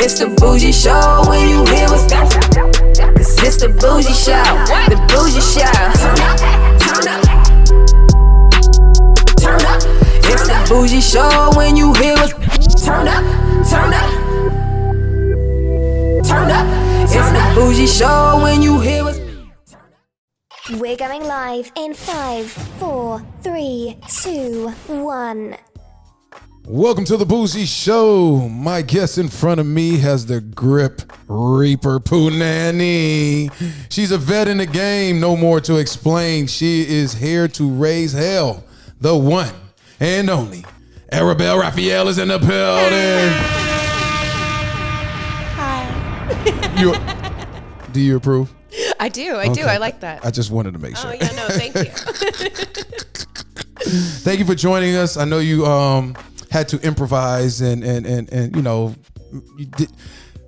It's the Bougie Show when you hear what's cause it's the Bougie Show. The Bougie Show. Turn up. Turn up. It's the Bougie Show when you hear what's turn up. Turn up. Turn up. It's the Bougie Show when you hear what's. We're going live in 5, 4, 3, 2, 1. Welcome to the Bougie Show. My guest in front of me has the grip Reaper Punani. She's a vet in the game, no more to explain. She is here to raise hell. The one and only Arabelle Raphael is in the building. Hi. Do you approve? I do. I like that. I just wanted to make sure. Oh, yeah, no, thank you. Thank you for joining us. I know you had to improvise and you know, you did.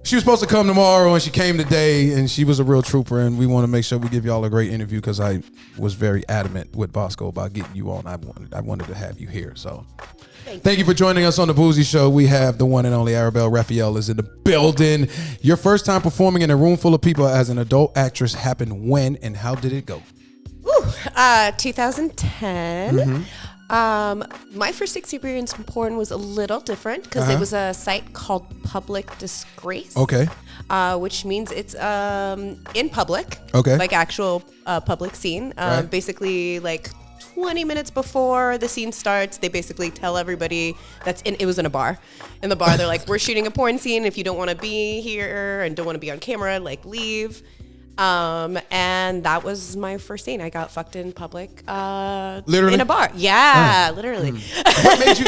She was supposed to come tomorrow and she came today, and she was a real trooper, and we want to make sure we give y'all a great interview because I was very adamant with Bosco about getting you on. I wanted to have you here. So thank you for joining us on the Bougie Show. We have the one and only Arabelle Raphael is in the building. Your first time performing in a room full of people as an adult actress happened when and how did it go? 2010. Mm-hmm. My first experience in porn was a little different because it was a site called Public Disgrace. Okay. Which means it's in public. Okay. Like actual public scene. Right. Basically, like 20 minutes before the scene starts, they basically tell everybody it was in a bar. In the bar, they're like, we're shooting a porn scene. If you don't want to be here and don't want to be on camera, like leave. And that was my first scene. I got fucked in public, literally in a bar. Yeah, literally.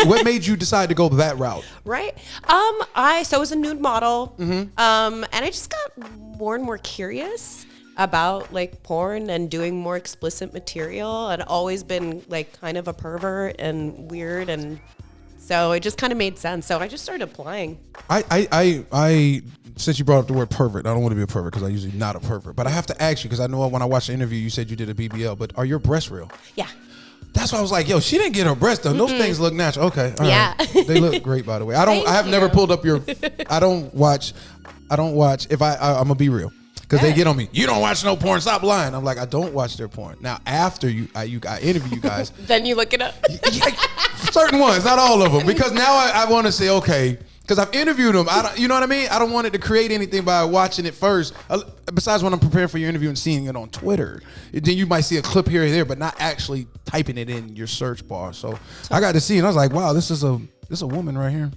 What made you decide to go that route? Right. I was a nude model. Mm-hmm. And I just got more and more curious about like porn and doing more explicit material. I'd always been like kind of a pervert and weird, and so it just kind of made sense. So I just started applying. I since you brought up the word pervert, I don't want to be a pervert because I'm usually not a pervert, but I have to ask you because I know when I watched the interview, you said you did a BBL, but are your breasts real? Yeah. That's why I was like, yo, she didn't get her breasts done. Those things look natural. Okay. All yeah. Right. They look great, by the way. I have never pulled up your, I don't watch, if I'm going to be real. Because they get on me. You don't watch no porn. Stop lying. I'm like, I don't watch their porn. Now, after I interview you guys. Then you look it up. Certain ones, not all of them. Because now I want to say, okay, because I've interviewed them. You know what I mean? I don't want it to create anything by watching it first. Besides when I'm preparing for your interview and seeing it on Twitter. Then you might see a clip here or there, but not actually typing it in your search bar. So I got to see it and I was like, wow, this is a woman right here.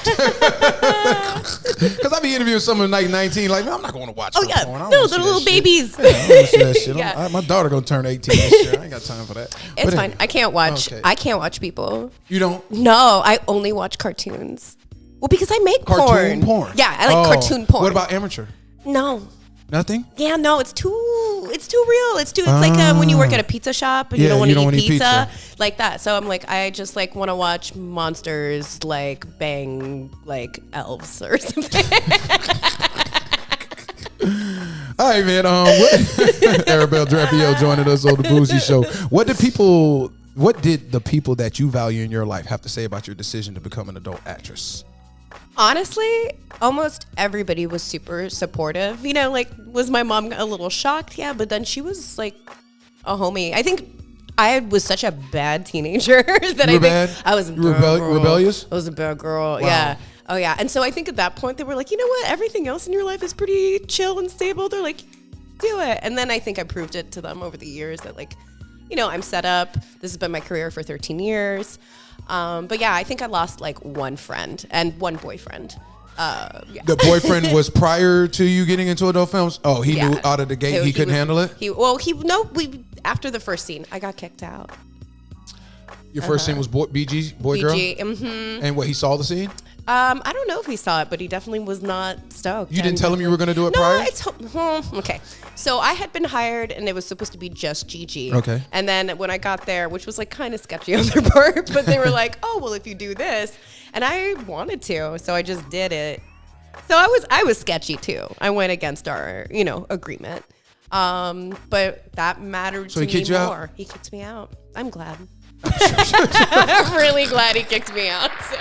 Because I be interviewing someone like 19, like, man, I'm not going to watch porn. No, the little babies. Yeah, I don't wanna see that shit. Yeah. My daughter gonna turn 18 this year. I ain't got time for that. It's fine. I can't watch. Okay. I can't watch people. You don't? No, I only watch cartoons. Well, because I make cartoon porn. Yeah, I like cartoon porn. What about amateur? No. Nothing? Yeah, no, it's too real. It's like when you work at a pizza shop and you don't want to eat pizza, like that. So I'm like, I just like want to watch monsters like bang like elves or something. All right, man. Arabelle Raphael joining us on the Bougie Show. What did the people that you value in your life have to say about your decision to become an adult actress? Honestly, almost everybody was super supportive. You know, like, was my mom a little shocked? Yeah, but then she was like a homie. I think I was such a bad teenager that I was rebellious. I was a bad girl. Wow. Yeah. Oh yeah. And so I think at that point they were like, you know what? Everything else in your life is pretty chill and stable. They're like, do it. And then I think I proved it to them over the years that, like, you know, I'm set up. This has been my career for 13 years. But yeah, I think I lost like one friend and one boyfriend. Yeah. The boyfriend was prior to you getting into adult films? Oh, he knew out of the gate he couldn't handle it? After the first scene, I got kicked out. Your first scene was BG, boy girl? Mm-hmm. And what, he saw the scene? I don't know if he saw it, but he definitely was not stoked. You didn't tell him you were going to do it prior? Okay. So I had been hired, and it was supposed to be just Gigi. Okay. And then when I got there, which was like kind of sketchy on their part, but they were like, "Oh, well, if you do this," and I wanted to, so I just did it. So I was sketchy too. I went against our, agreement. But that mattered to me more. He kicked me out. I'm glad. I'm really glad he kicked me out. So.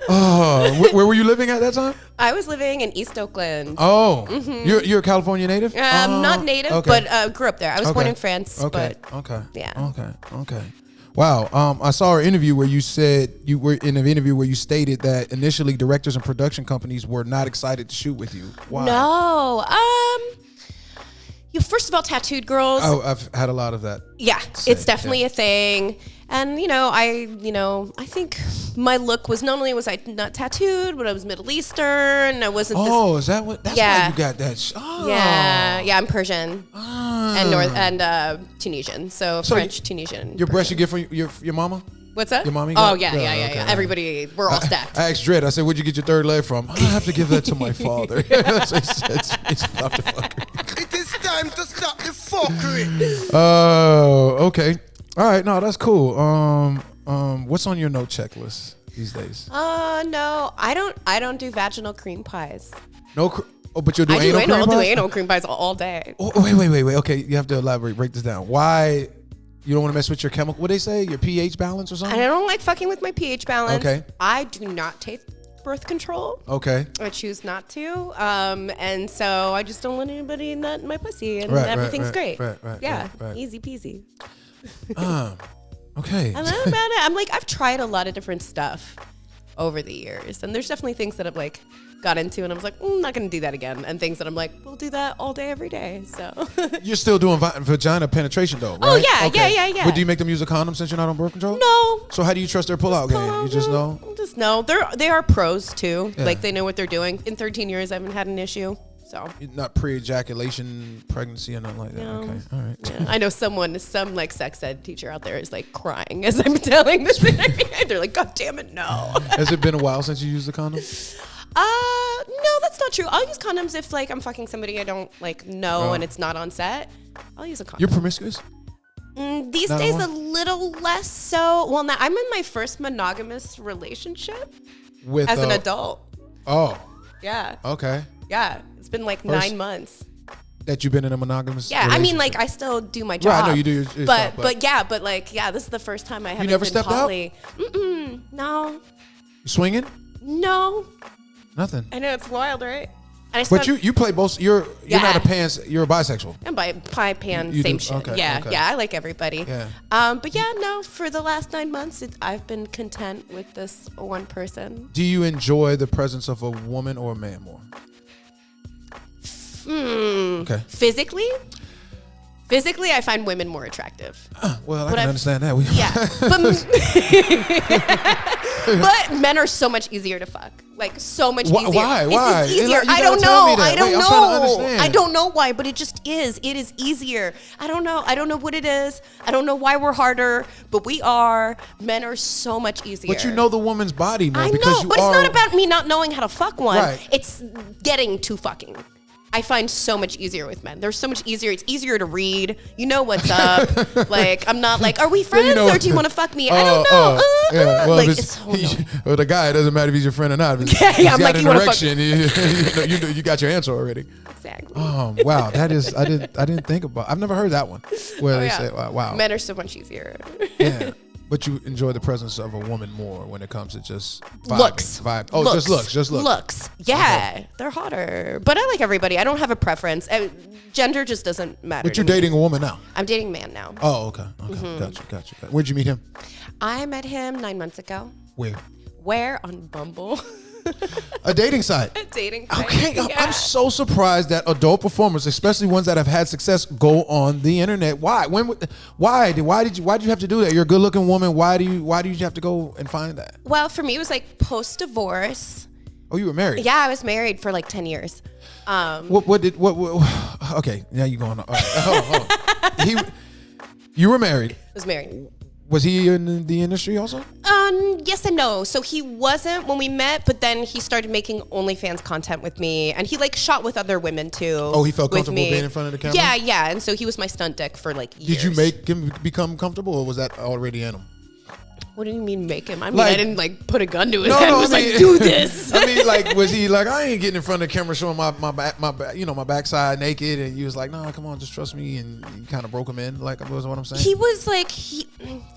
Where were you living at that time? I was living in East Oakland. Oh, you're a California native? Not native, okay. but grew up there. I was born in France. Okay. But Okay. yeah. Okay. Wow. I saw an interview where you said you were in an interview where you stated that initially directors and production companies were not excited to shoot with you. Why? No. First of all, tattooed girls. Oh, I've had a lot of that. Yeah, it's definitely a thing. And, I think my look was, not only was I not tattooed, but I was Middle Eastern. I wasn't is that what? That's why you got that. Yeah, I'm Persian and Tunisian. So French, Tunisian. Your breast you get from your mama? What's that? Your mommy? Oh, yeah. Everybody, we're all stacked. I asked Dredd, I said, where'd you get your third leg from? I have to give that to my father. So it's not the fucker. It is time to stop the fuckery. Oh, okay. All right, no, that's cool. What's on your no checklist these days? No, I don't do vaginal cream pies. But you'll do anal cream pies? I'll do anal cream pies all day. Oh, wait. Okay, you have to elaborate. Break this down. Why you don't want to mess with your chemical? What they say? Your pH balance or something? I don't like fucking with my pH balance. Okay. I do not take birth control. Okay. I choose not to. And so I just don't let anybody nut in my pussy, and Right, everything's right, great. right. Easy peasy. Okay. I love about it. I'm like, I've tried a lot of different stuff over the years, and there's definitely things that I've like got into, and I was like, I'm not gonna do that again, and things that I'm like, we'll do that all day, every day. So You're still doing vagina penetration though, right? Oh, yeah, Okay. yeah. But do you make them use a condom since you're not on birth control? No. So how do you trust their pull-out game? You just know? Just know. They are pros too. Yeah. Like, they know what they're doing. In 13 years, I haven't had an issue. So Not pre-ejaculation pregnancy or nothing like that. No. Okay, all right. yeah. I know some like sex ed teacher out there is like crying as I'm telling this interview. They're like, God damn it, no. Has it been a while since you used the condom? No, that's not true. I'll use condoms if like I'm fucking somebody I don't like know and it's not on set. I'll use a condom. You're promiscuous? These Not days anymore? a little less so. Well, now I'm in my first monogamous relationship With as an adult. Oh, Yeah. okay. Yeah. It's been like First- 9 months. That you've been in a monogamous Yeah, I mean, relationship. like, I still do my job. Right, I know you do your but, job, but this is the first time I haven't never been stepped poly. No, Swinging? no. Nothing. I know, it's wild, right? And I But spent- you play both. You're not Yeah. you're a bisexual. And by pie pan, You same do? shit. Okay, yeah, okay. yeah, I like everybody. Yeah. But yeah, no, for the last 9 months, I've been content with this one person. Do you enjoy the presence of a woman or a man more? Okay. Physically, I find women more attractive. Well, I But can I've- understand that. Yeah, but men are so much easier to fuck. Like, so much easier. Why? It's Why? just easier. You I gotta don't tell me know. that. I don't Wait, I'm know. trying to understand. I don't know why, but it just is. It is easier. I don't know. I don't know what it is. I don't know why we're harder, but we are. Men are so much easier. But you know the woman's body more I because know, you but are. it's not about me not knowing how to fuck one. Right. It's getting to fucking. I find so much easier with men. They're so much easier. It's easier to read. You know what's up. Like, I'm not like, are we friends or do you want to fuck me? I don't know. Yeah, well, like, if it's, well, the guy, it doesn't matter if he's your friend or not. If Yeah, he's I'm got like, an you wanna fuck- erection, you got your answer already. exactly. Wow, that is I didn't think about. I've never heard that one where they say, wow. Men are so much easier. Yeah. But you enjoy the presence of a woman more when it comes to just vibing, Looks. Oh, looks. just looks. Looks. Yeah, they're hotter. But I like everybody. I don't have a preference. Gender just doesn't matter. But you're to me. dating a woman now. I'm dating a man now. Oh, okay. Gotcha. Where'd you meet him? I met him 9 months ago. Where? Where? On Bumble. A dating site. Dating site. Okay, Yeah. I'm so surprised that adult performers, especially ones that have had success, go on the internet. Why? Why did you have to do that? You're a good-looking woman. Why do you have to go and find that? Well, for me, it was like post-divorce. Oh, you were married. Yeah, I was married for like 10 years. What? Okay, now you're going. All right. Hold on. You were married. I was married. Was he in the industry also? Yes and no. So he wasn't when we met, but then he started making OnlyFans content with me, and he like shot with other women too. Oh, he felt with comfortable me. being in front of the camera? Yeah. And so he was my stunt dick for like years. Did you make him become comfortable, or was that already in him? What do you mean make him? I mean, Like- I didn't like put a gun to his head. I was like, do this. I mean, like, was he like, I ain't getting in front of the camera showing my back, you know, my backside naked, and you was like, nah, come on, just trust me, and you kind of broke him in, like, was what I'm saying. He was like, he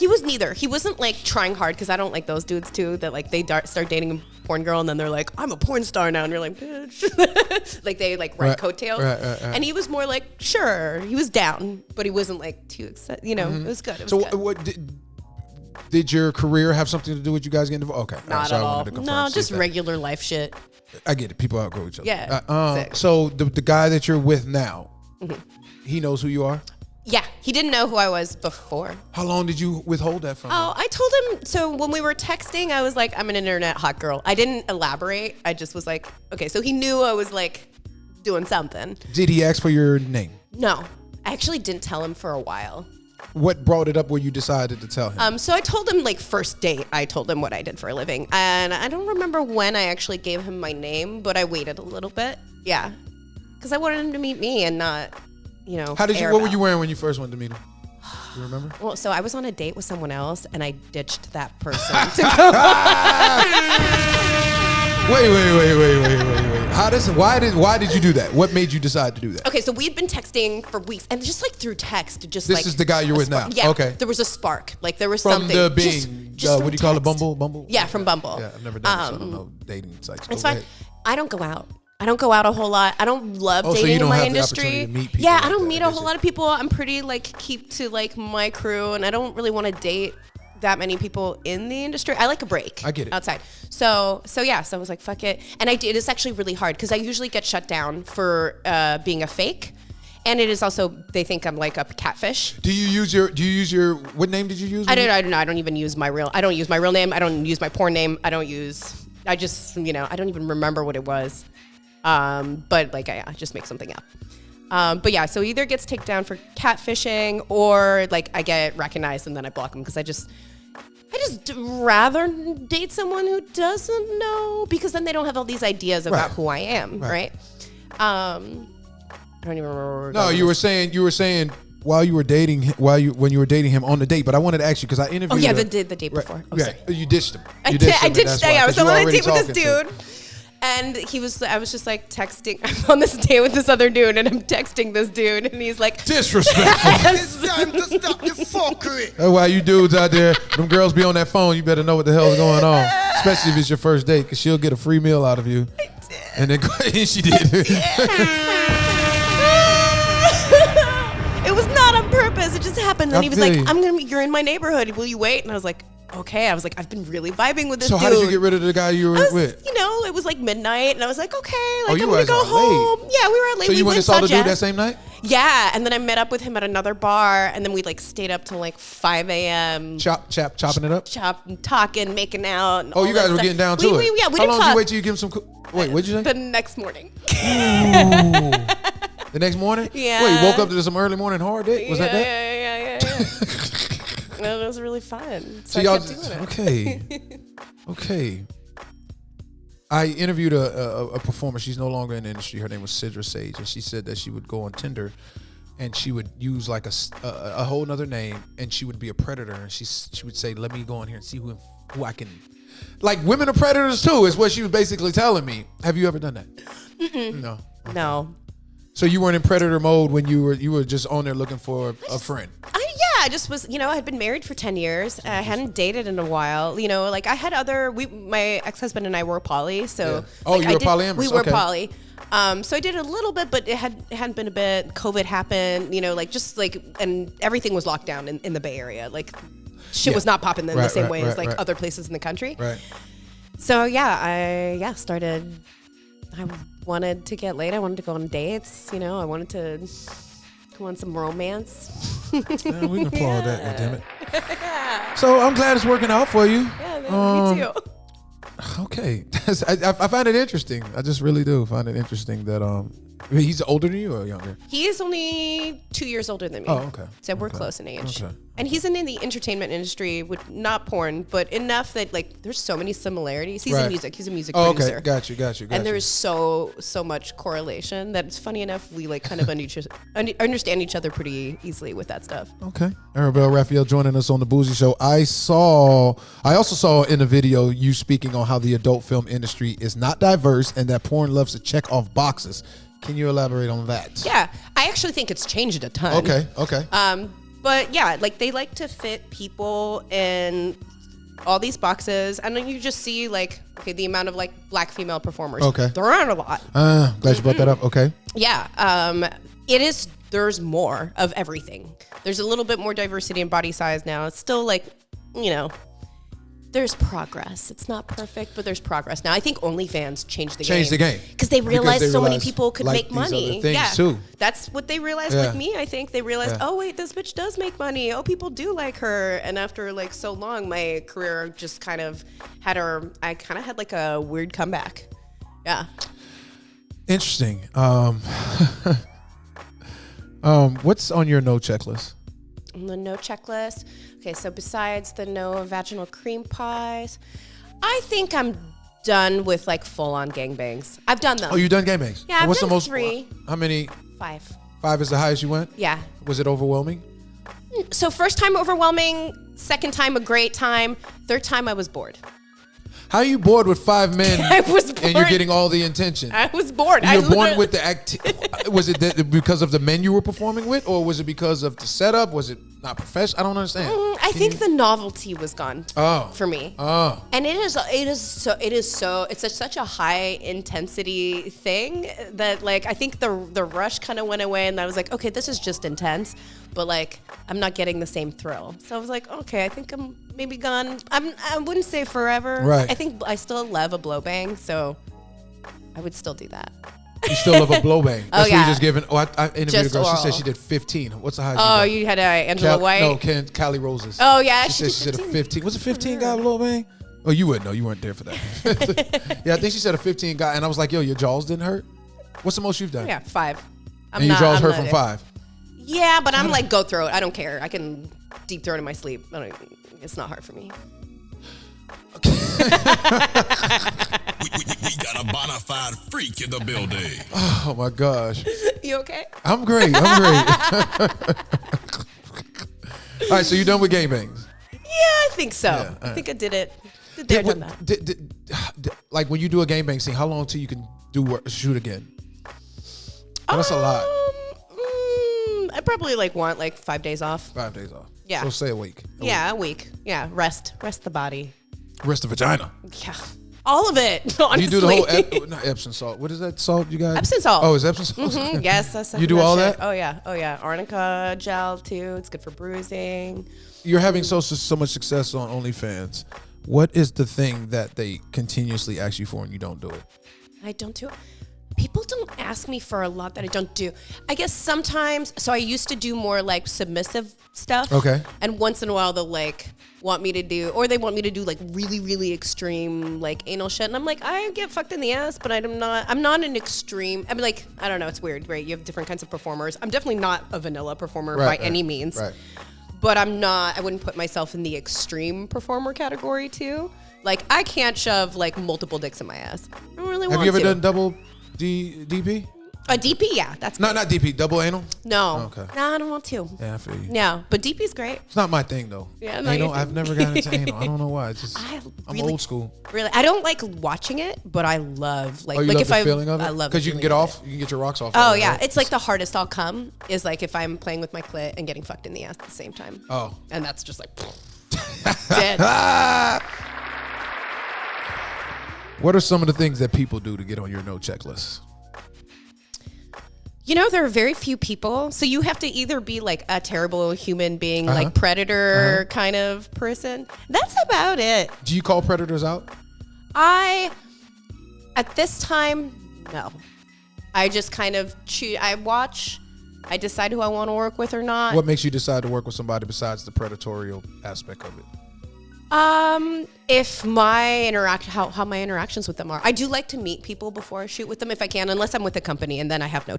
was neither. He wasn't like trying hard, because I don't like those dudes too that like they start dating a porn girl and then they're like, I'm a porn star now, and you're like, bitch. Like they like ride coattails. Right. And he was more like, sure, he was down, but he wasn't like too excited. You know, it was good. It was So good. what did your career have something to do with you guys getting divorced? Okay, Not so at I all. wanted to confirm, No, see just if that- regular life shit. I get it. People outgrow each other. Yeah, sick. So the guy that you're with now, he knows who you are. Yeah, he didn't know who I was before. How long did you withhold that from him? Oh, I told him, so when we were texting, I was like, I'm an internet hot girl. I didn't elaborate. I just was like, okay, so he knew I was like doing something. Did he ask for your name? No, I actually didn't tell him for a while. What brought it up where you decided to tell him? So I told him like first date, I told him what I did for a living. And I don't remember when I actually gave him my name, but I waited a little bit. Yeah. Because I wanted him to meet me and not, you know. What were Arabelle. you wearing when you first went to meet him? You remember? Well, so I was on a date with someone else and I ditched that person to go. Wait. Why did you do that? What made you decide to do that? Okay, so we had been texting for weeks, and just like through text, just This like is the guy you're a with spark. now? Yeah, Okay. there was a spark, like there was From something. the Bing, just what from do you call it? text. Bumble? Yeah, from Bumble. Yeah, I've never done it, so I don't know dating sites. It's Go fine. ahead. I don't go out. I don't go out a whole lot. I don't love Oh, so dating you don't in my have the industry. opportunity to meet people Yeah, like I don't that, meet I a guess whole it- lot of people. I'm pretty like keep to like my crew, and I don't really want to date that many people in the industry. I like a break. I get it. Outside. So I was like, fuck it. And I did. It's actually really hard because I usually get shut down for being a fake. And it is also, they think I'm like a catfish. Do you use your what name did you use? I don't even use my real name. I don't use my porn name. I just, you know, I don't even remember what it was. But like, I just make something up. But yeah, so either gets taken down for catfishing or like I get recognized and then I block them because I just rather date someone who doesn't know, because then they don't have all these ideas about Right. who I am, right? I don't even remember. No, you were saying when you were dating him on the date. But I wanted to ask you because I interviewed. Oh yeah, her- the date before. Oh, yeah, sorry. you ditched him. I You did. him, and that's why, I 'cause was you on a already date with this talking to- dude, and I was just like texting. I'm on this date with this other dude, and I'm texting this dude, and he's like, Disrespectful. It's time to stop the fuckery. That's why you dudes out there, them girls be on that phone. You better know what the hell's going on, especially if it's your first date, because she'll get a free meal out of you. I did. And then she did. It was not on purpose. It just happened. And I he was feel like, you. you're in my neighborhood. Will you wait? And I was like, okay. I was like, I've been really vibing with this So dude. how did you get rid of the guy you were I was, with? you know, it was like midnight, and I was like, okay, like you I'm gonna guys go are home. late. Yeah, we were out late. So we you went and saw saw the dude that jazz. same night? Yeah, and then I met up with him at another bar, and then we like stayed up till like 5 a.m. Chopping it up? Talking, making out. And Oh, all you guys that were stuff. getting down to it. Yeah, we How didn't long did fuck. you wait till you give him some? Wait, what'd you say? The next morning. The next morning? Yeah. Wait, you woke up to some early morning hard dick? Was that that? Yeah. No, it was really fun. So I y'all, kept doing it. okay. I interviewed a performer. She's no longer in the industry. Her name was Sidra Sage, and she said that she would go on Tinder, and she would use like a whole nother name, and she would be a predator, and she would say, "Let me go on here and see who I can." Like, women are predators too, is what she was basically telling me. Have you ever done that? No. No. So you weren't in predator mode when you were just on there looking for a friend. I just was, you know, I had been married for 10 years. I hadn't dated in a while. You know, like I had my ex-husband and I were poly. So, Yeah. Oh, like, you were polyamorous. We were Okay. poly. So I did a little bit, but it hadn't been a bit. COVID happened, you know, like just like, and everything was locked down in the Bay Area. Like shit was not popping in the same way as like other places in the country. Right. So I started. I wanted to get laid. I wanted to go on dates. You know, I wanted to go on some romance. Yeah, we can applaud that, goddammit. So I'm glad it's working out for you. Yeah, me too. Okay. I find it interesting. I just really do find it interesting that He's older than you or younger? He is only 2 years older than me. Oh, okay. So we're close in age. Okay. And he's in the entertainment industry with not porn, but enough that like there's so many similarities. He's in music. He's a music producer. Okay. Got you. And there's so much correlation that it's funny enough we like kind of understand each other pretty easily with that stuff. Okay. Arabelle Raphael joining us on the Bougie Show. I also saw in the video you speaking on how the adult film industry is not diverse and that porn loves to check off boxes. Can you elaborate on that? Yeah, I actually think it's changed a ton. Okay. But yeah, like they like to fit people in all these boxes, and then you just see like the amount of like black female performers. Okay, there aren't a lot. Glad you brought that up. Okay. Yeah, it is. There's more of everything. There's a little bit more diversity in body size now. It's still like, there's progress. It's not perfect, but there's progress. Now, I think OnlyFans changed the game. Because they realized so many people could make money. Too. That's what they realized with me. I think they realized, oh, wait, this bitch does make money. Oh, people do like her. And after like so long, my career just kind of had I kind of had like a weird comeback. Yeah. Interesting. What's on your no checklist? On the no checklist. Okay, so besides the no vaginal cream pies, I think I'm done with like full-on gangbangs. I've done them. Oh, you done gangbangs? Yeah, I've What's done the most? 3. How many? 5. 5 is the highest you went? Yeah. Was it overwhelming? So first time overwhelming, second time a great time, third time I was bored. How are you bored with 5 men? I was bored. And you're getting all the attention. I was bored. You're bored with the Was it because of the men you were performing with, or was it because of the setup? Was it not professional? I don't understand. I think the novelty was gone for me. Oh. And it's such a high intensity thing that like I think the rush kind of went away, and I was like, okay, this is just intense, but like I'm not getting the same thrill. So I was like, okay, I think I'm maybe gone. I wouldn't say forever. Right. I think I still love a blow bang, so I would still do that. You still love a blow bang. That's what yeah. you're just giving. I interviewed Just a girl. oral. She said she did 15. What's the highest? Oh, you had Angela White? No, Callie Roses. Oh yeah, She said she did a 15. Was it 15 guy blow bang? Oh, you wouldn't know. You weren't there for that. Yeah, I think she said a 15 guy, and I was like, yo, your jaws didn't hurt? What's the most you've done? Yeah, 5. And your jaws hurt from 5? Yeah, but I'm like, go throat. I don't care. I can deep throat in my sleep. It's not hard for me. We got a bona fide freak in the building. Oh my gosh. You okay? I'm great. All right, so you're done with gangbangs? Yeah, I think so. Yeah, I think I did it. Done that. Like when you do a gangbang scene, how long till you can shoot again? Oh, that's a lot. I probably want 5 days off. 5 days off. Yeah. So say a week. A week. Yeah, rest the body. Rest the vagina. Yeah. All of it, honestly. You do the whole not Epsom salt. What is that salt you got? Epsom salt. Oh, it's Epsom salt? Mm-hmm. Yes. That's you do all that? Oh, yeah. Arnica gel, too. It's good for bruising. You're having so much success on OnlyFans. What is the thing that they continuously ask you for and you don't do it? I don't do it. People don't ask me for a lot that I don't do. I guess sometimes, so I used to do more submissive stuff. Okay. And once in a while they'll want me to do, or they want me to do really, really extreme anal shit. And I'm like, I get fucked in the ass, but I'm not an extreme. I mean I don't know, it's weird, right? You have different kinds of performers. I'm definitely not a vanilla performer by any means. Right. But I wouldn't put myself in the extreme performer category too. I can't shove multiple dicks in my ass. I don't really want to. Have you ever done double DP? A DP, yeah. That's not DP, double anal? No. Oh, okay. No, I don't want to. Yeah, I feel you. No, but DP's great. It's not my thing though. Yeah, anal, I've never gotten into anal. I don't know why. It's just I'm old school. Really, I don't like watching it, but I love you love the feeling of it? I love because you can get off. You can get your rocks off. Oh yeah, right? It's the hardest I'll come is if I'm playing with my clit and getting fucked in the ass at the same time. Oh, and that's just dead. What are some of the things that people do to get on your no checklist? There are very few people. So you have to either be a terrible human being, predator kind of person. That's about it. Do you call predators out? At this time, no. I just kind of I watch. I decide who I want to work with or not. What makes you decide to work with somebody besides the predatorial aspect of it? If my interaction, how my interactions with them are, I do like to meet people before I shoot with them if I can, unless I'm with a company, and then I have no,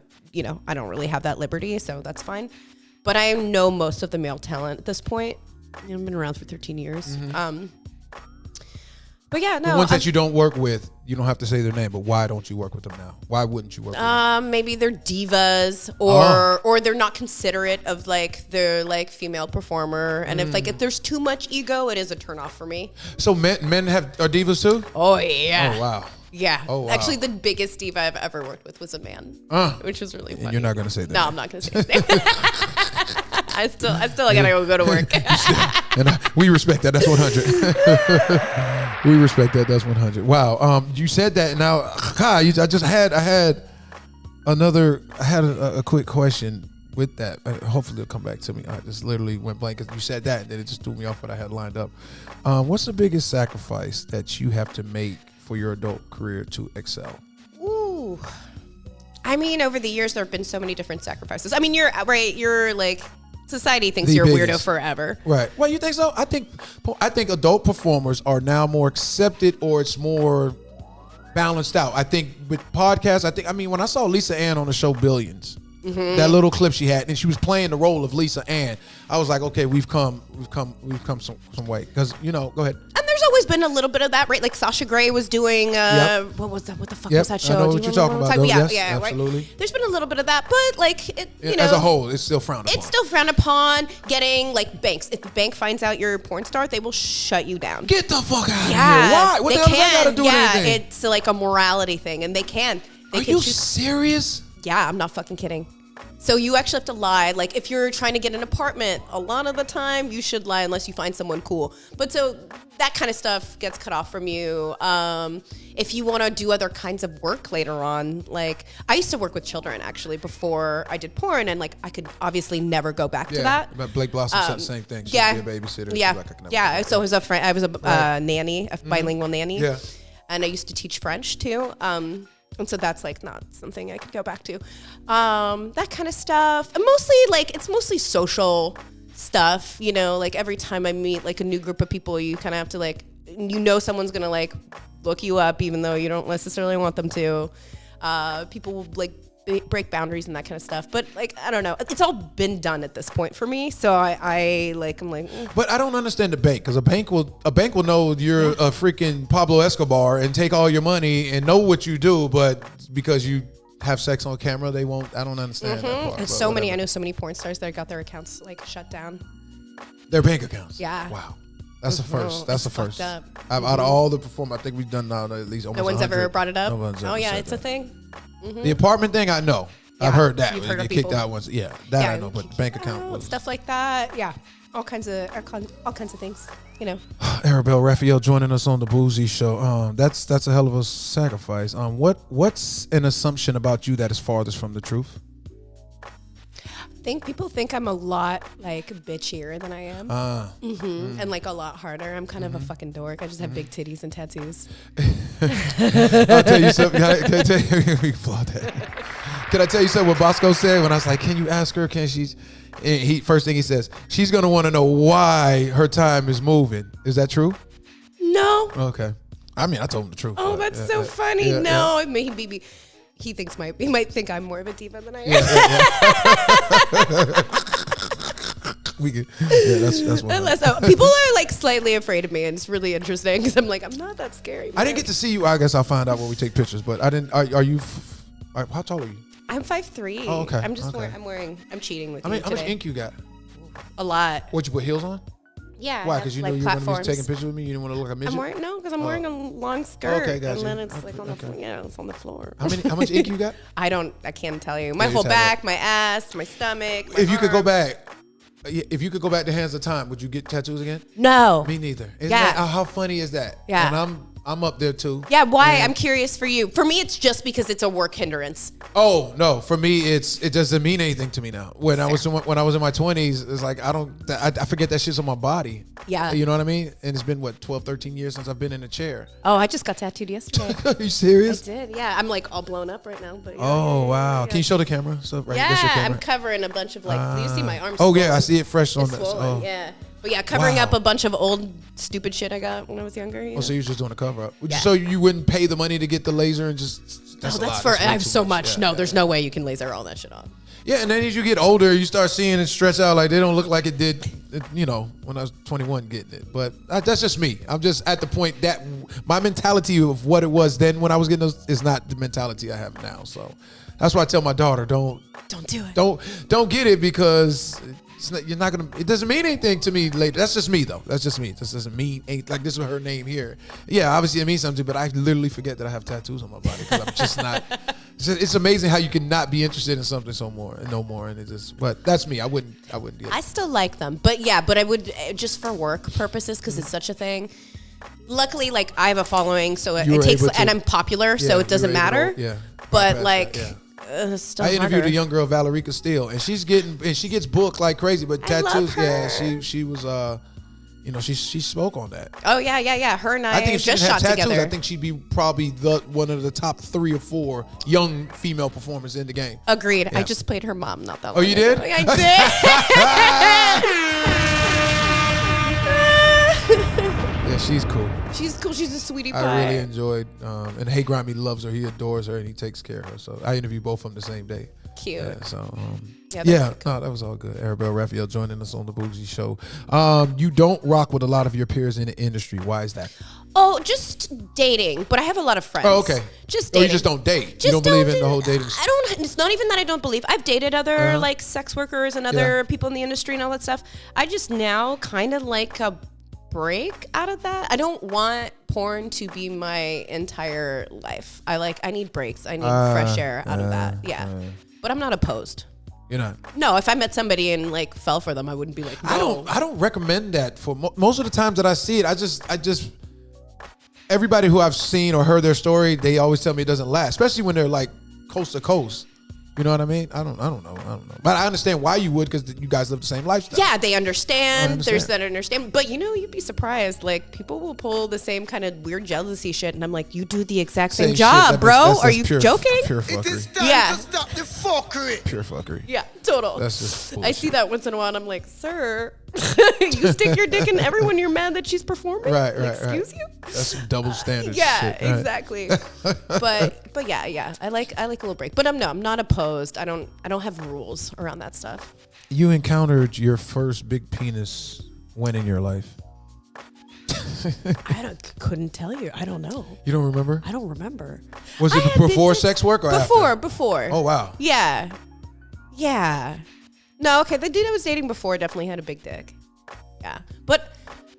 I don't really have that liberty, so that's fine. But I know most of the male talent at this point. I've been around for 13 years. But yeah, no. The ones that you don't work with, you don't have to say their name, but why don't you work with them now? Why wouldn't you work with them? Maybe they're divas, or they're not considerate of like their like female performer, and if there's too much ego, it is a turnoff for me. So men are divas too? Oh yeah. Oh wow. Yeah. Oh, wow. Actually, the biggest diva I've ever worked with was a man, which was really funny. And you're not gonna say that. No, I'm not gonna say his name. I still gotta go to work. And we respect that. That's 100. We respect that. That's 100. Wow. You said that. Now, I had a quick question with that. Hopefully, it'll come back to me. I just literally went blank because you said that, and then it just threw me off what I had lined up. What's the biggest sacrifice that you have to make for your adult career to excel? Ooh. I mean, over the years, there have been so many different sacrifices. I mean, you're right. You're like, society thinks you're a weirdo forever. Right. Well, you think so? I think adult performers are now more accepted, or it's more balanced out. I think with podcasts, when I saw Lisa Ann on the show Billions, that little clip she had, and she was playing the role of Lisa Ann, I was like, okay, we've come some way. Because, go ahead. And there's always been a little bit of that, right? Like Sasha Grey was doing, what was that? What the fuck was that show? I know what you're talking about, though. Yes, absolutely. Right? There's been a little bit of that, but like, as a whole, it's still frowned upon. It's still frowned upon. Getting like banks. If the bank finds out you're a porn star, they will shut you down. Get the fuck out of here. Why? What the hell does that got to do with anything? It's like a morality thing, and they can. Are you serious? Yeah, I'm not fucking kidding. So you actually have to lie. Like if you're trying to get an apartment, a lot of the time you should lie unless you find someone cool. But so that kind of stuff gets cut off from you. If you want to do other kinds of work later on, like I used to work with children actually before I did porn, and like I could obviously never go back to that. But Blake Blossom said the same thing. She'd be a babysitter. Yeah. So I was a nanny, a bilingual nanny. Yeah. And I used to teach French too. And so that's like not something I could go back to. That kind of stuff. And it's mostly social stuff, like every time I meet like a new group of people, you kind of have to like, someone's going to like look you up even though you don't necessarily want them to. People will like break boundaries and that kind of stuff. But like, I don't know. It's all been done at this point for me. So I'm like. But I don't understand the bank, because a bank will know you're a freaking Pablo Escobar and take all your money and know what you do, but because you have sex on camera, they won't. I don't understand that part. And so many, I know so many porn stars that got their accounts like shut down. Their bank accounts. Yeah. Wow. That's the first. That's the first. Out of all the performers, I think we've done now at least almost. No one's 100. ever brought it up. No one's ever said it's a that. thing. The apartment thing, I know. Yeah, I've heard that. You've heard they of kicked people. out once. Yeah, that I know. But the bank account was stuff like that. Yeah, all kinds of things. Arabelle Raphael joining us on the Bougie show. That's a hell of a sacrifice. What's an assumption about you that is farthest from the truth? People think I'm a lot like bitchier than I am, and like a lot harder. I'm kind of a fucking dork. I just have big titties and tattoos. I'll tell you something. Can I tell you? We applaud that. Can I tell you something? What Bosco said when I was like, "Can you ask her? Can she?" And first thing he says, she's gonna want to know why her time is moving. Is that true? No. Okay. I mean, I told him the truth. Oh, that's so funny. No, maybe. He might think I'm more of a diva than I am. We could, that's one. People are like slightly afraid of me, and it's really interesting because I'm like, I'm not that scary. Man. I didn't get to see you. I guess I'll find out when we take pictures. But I didn't. Are you? How tall are you? I'm 5'3". Oh, okay. I'm just okay. I'm cheating with you today. How much ink you got? A lot. What'd you put heels on? Yeah. Why? Because you knew you were going to be taking pictures with me. You didn't want to look like a midget. Because I'm wearing a long skirt. Okay, gotcha. And then it's like on the floor. Yeah, it's on the floor. How much ink you got? I can't tell you. My whole back, my ass, my stomach. My if you could go back. If you could go back to Hands of Time, would you get tattoos again? No. Me neither. How funny is that? Yeah. And I'm up there too. Yeah, why? I'm curious for you. For me, it's just because it's a work hindrance. Oh no, for me, it doesn't mean anything to me now. When I was in my 20s, it's like I forget that shit's on my body. Yeah. You know what I mean? And it's been 12, 13 years since I've been in a chair. Oh, I just got tattooed yesterday. Are you serious? I did. Yeah, I'm like all blown up right now. But wow. Can you show the camera? So that's your camera. I'm covering a bunch of you see my arms. Oh yeah, I see it fresh on that. Yeah. But yeah, covering Wow. up a bunch of old stupid shit I got when I was younger. Oh, so you're just doing a cover up. Yeah. So you wouldn't pay the money to get the laser and just. That's a lot. that's for. That's way I have too so much. Yeah, No, yeah. there's no way you can laser all that shit off. Yeah, and then as you get older, you start seeing it stretch out like they don't look like it did, when I was 21 getting it. But that's just me. I'm just at the point that my mentality of what it was then when I was getting those is not the mentality I have now. So that's why I tell my daughter, don't do it. Don't get it because you're not gonna. It doesn't mean anything to me later. That's just me though. That's just me. This doesn't mean like this is her name here. Yeah, obviously it means something, but I literally forget that I have tattoos on my body because I'm just not. It's amazing how you can not be interested in something no more, and it just. But that's me. I wouldn't get it. I still like them, but I would just for work purposes because it's such a thing. Luckily, like I have a following, so it takes, and I'm popular, so it doesn't matter. But like. Still I interviewed harder. a young girl, Valerica Steele, and she gets booked like crazy. But tattoos, she was she spoke on that. Oh yeah. Her and I think if she just didn't have shot tattoos, together. I think she'd be probably one of the top 3 or 4 young female performers in the game. Agreed. Yeah. I just played her mom not that long. Oh, you did? ago. I did. Yeah, she's cool. She's cool. She's a sweetie pie. I really enjoyed, and Hey Grammy loves her. He adores her, and he takes care of her. So I interviewed both of them the same day. Cute. Yeah, so Yeah, no, that was all good. Arabelle Raphael joining us on the Bougie Show. You don't rock with a lot of your peers in the industry. Why is that? Oh, just dating. But I have a lot of friends. Oh, okay. Just Oh, dating. you just don't date. Just You don't believe in do- the whole dating. I don't. It's not even that I don't believe. I've dated other like sex workers and other people in the industry and all that stuff. I just now kind of like a break out of that. I don't want porn to be my entire life. I need breaks. I need fresh air out of that. Yeah. But I'm not opposed. You're not. No, if I met somebody and like fell for them, I wouldn't be like, no. I don't recommend that for most of the times that I see it. I just everybody who I've seen or heard their story, they always tell me it doesn't last, especially when they're like coast to coast. You know what I mean? I don't know. But I understand why you would, because you guys live the same lifestyle. Yeah, they understand. I understand. There's that understand. But you'd be surprised. Like, people will pull the same kind of weird jealousy shit. And I'm like, you do the exact same shit. job, bro. That's Are you pure, joking? Pure It is fuckery. time Yeah. to stop the fuckery. Pure fuckery. Yeah, total. That's just I bullshit. see that once in a while and I'm like, sir, you stick your dick in everyone you're mad that she's performing? Right. Excuse you? That's some double standard Yeah, shit. Right. exactly. but yeah. I like a little break. But I'm not opposed. I don't have rules around that stuff. You encountered your first big penis when in your life? Couldn't tell you. I don't know. You don't remember? I don't remember. Was it I had big before dicks- sex work or after? Before. Oh, wow. Yeah. No, okay. The dude I was dating before definitely had a big dick. Yeah, but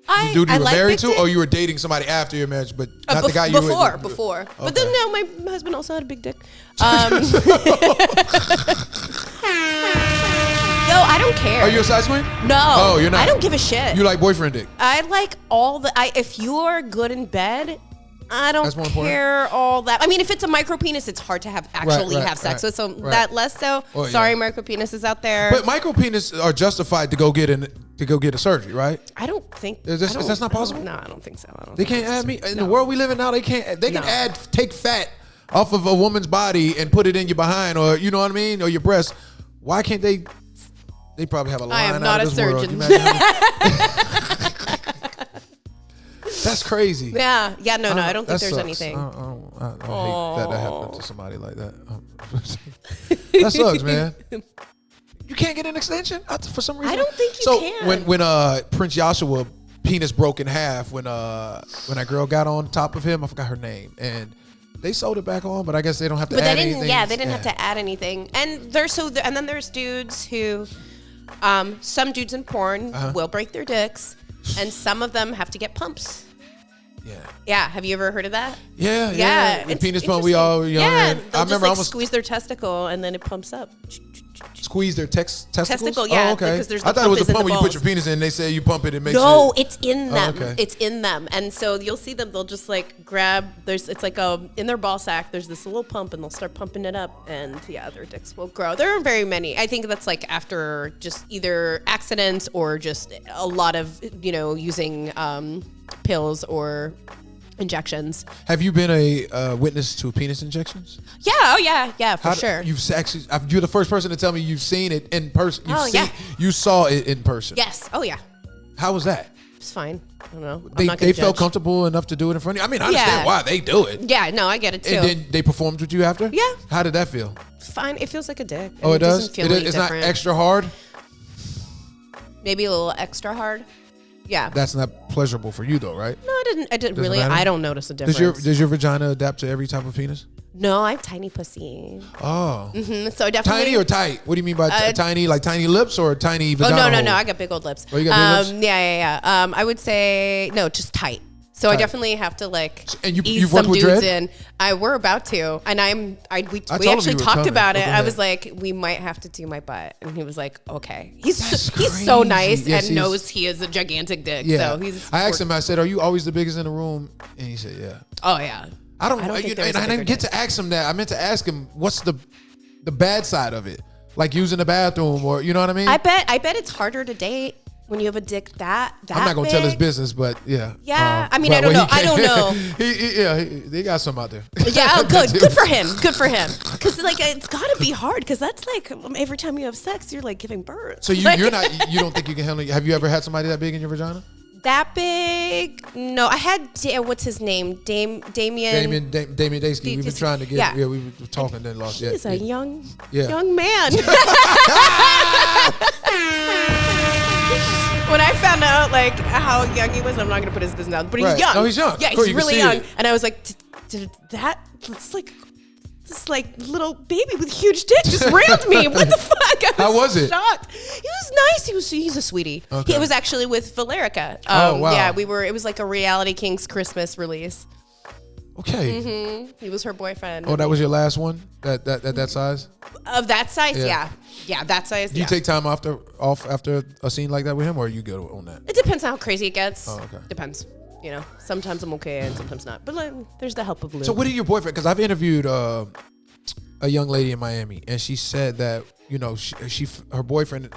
The dude you I were like married big to, dick. or you were dating somebody after your marriage, but not the guy you were before. But Okay. then no, my husband also had a big dick. Yo, I don't care. Are you a size queen? No. Oh, you're not. I don't give a shit. You like boyfriend dick? I like if you're good in bed, I That's don't more important? care all that. I mean, if it's a micro penis, it's hard to actually right, have sex right, with. So right. that less so. Oh, yeah. Sorry, micro penises out there. But micro penis are justified to go get a surgery, right? I don't think Is that not possible? No, I don't think so. They can't add me in the world we live in now. They can't. They can take fat off of a woman's body and put it in your behind, or you know what I mean, or your breast. Why can't they? They probably have a line I am out not of a this world. surgeon. You imagine how That's crazy. Yeah. No, I don't think That there's sucks. anything. I hate that happened to somebody like that. That sucks, man. You can't get an extension for some reason. I don't think you so can. when Prince Joshua penis broke in half when that girl got on top of him, I forgot her name, and they sewed it back on, but I guess they don't have to But add they didn't. anything. Yeah, they didn't have to add anything. And and then there's dudes who, some dudes in porn will break their dicks, and some of them have to get pumps. Yeah. Yeah, have you ever heard of that? Yeah. Yeah, With it's penis pump, we all young. Yeah, and they'll I just remember like almost squeeze their testicle and then it pumps up. squeeze their testicles. Testicle, yeah, Oh, okay. because there's I the thought it was pump a is in pump the where you put balls. your penis in. They say you pump it, it makes No, it. it's in them. okay. It's in them, and so you'll see them. They'll just like grab. It's like in their ball sack. There's this little pump, and they'll start pumping it up, and yeah, their dicks will grow. There are very many. I think that's like after just either accidents or just a lot of using pills or injections. Have you been a witness to penis injections? Yeah. Oh yeah. For sure. You're the first person to tell me you've seen it in person. Oh, yeah. You saw it in person. Yes. Oh yeah. How was that? It's fine. I don't know. They felt comfortable enough to do it in front of you. I mean, I understand why they do it. Yeah, no, I get it too. And then they performed with you after? Yeah. How did that feel? Fine. It feels like a dick. Oh, it does? Doesn't feel any It's different. not extra hard? Maybe a little extra hard. Yeah. That's not pleasurable for you though, right? No, I didn't Doesn't really. matter? I don't notice a difference. Does your vagina adapt to every type of penis? No, I have tiny pussy. Oh. So I definitely. Tiny or tight? What do you mean by tiny? Like tiny lips or tiny Oh, vagina? no. I got big old lips. Oh, you got big lips? Yeah. I would say, no, just tight. So I definitely have to like And ease you've some worked with dudes Dredd? in. We're about to, and we told him actually you were talked coming. about it. Go I ahead. was like, we might have to do my butt, and he was like, okay. He's so crazy. nice Yes, and knows he is a gigantic dick. Yeah. So he's. I asked him, I said, are you always the biggest in the room? And he said, yeah. Oh yeah. I don't think there and was a I didn't bigger get to ask him that. I meant to ask him, what's the bad side of it? Like using the bathroom or, you know what I mean? I bet it's harder to date when you have a dick that I'm not going to tell his big. business, but yeah. Yeah. I mean, but I don't when know. he I don't know. They got some out there. Yeah, oh, good. Good for him. Good for him. Because like it's got to be hard. Because that's like every time you have sex, you're like giving birth. So you Like, you don't think you can handle it? Have you ever had somebody that big in your vagina? that big? No, I had what's his name? Damien Damien Daysky. We've been trying to get. Yeah. Yeah, we were talking, then lost. He's a young Yeah. man. When I found out like how young he was, I'm not gonna put his business down, but he's Right. young. No, he's young. Yeah, Cool, he's you can really see young. it. And I was like, did that? It's like this like little baby with huge dick just rammed me. What the fuck? How was it? Shocked. He was nice. He's a sweetie. Okay. He was actually with Valerica. Oh, wow. Yeah, it was like a Reality Kings Christmas release. Okay. He was her boyfriend. Oh, that was your last one? That size? Of that size, Yeah. yeah, that size. Do you yeah. take time off after a scene like that with him, or are you good on that? It depends on how crazy it gets. Oh, okay. Depends. You know, sometimes I'm okay and sometimes not. But like, there's the help of lube. So what are your boyfriend? Because I've interviewed a young lady in Miami, and she said that her boyfriend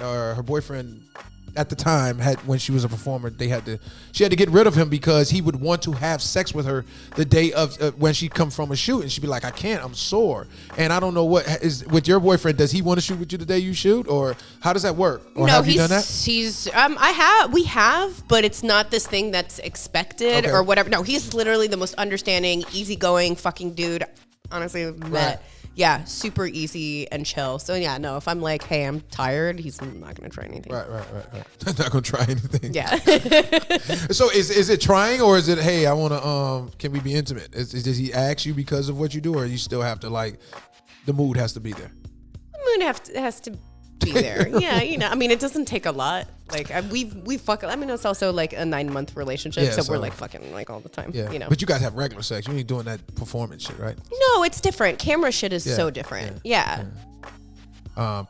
at the time when she was a performer, she had to get rid of him because he would want to have sex with her the day of when she come from a shoot, and she'd be like, I can't, I'm sore. And I don't know what is with your boyfriend. Does he want to shoot with you the day you shoot, or how does that work? Or no, have you done that? we have, but it's not this thing that's expected Okay. or whatever. No, he's literally the most understanding, easygoing fucking dude. Honestly, I've met. Right. Yeah, super easy and chill. So yeah, no, if I'm like, hey, I'm tired, he's not gonna try anything. Right. I'm not gonna try anything. Yeah. So is it trying, or is it, hey, I want to can we be intimate? Does he ask you because of what you do, or you still have to like the mood has to be there? The mood has to be there. Yeah, you know, I mean, it doesn't take a lot. Like we fuck. I mean, it's also like a 9-month relationship, Yeah, so so- we're like fucking like all the time. Yeah. You know. But you guys have regular sex. You ain't doing that performance shit, right? No, it's different. Camera shit is Yeah, so different. Yeah.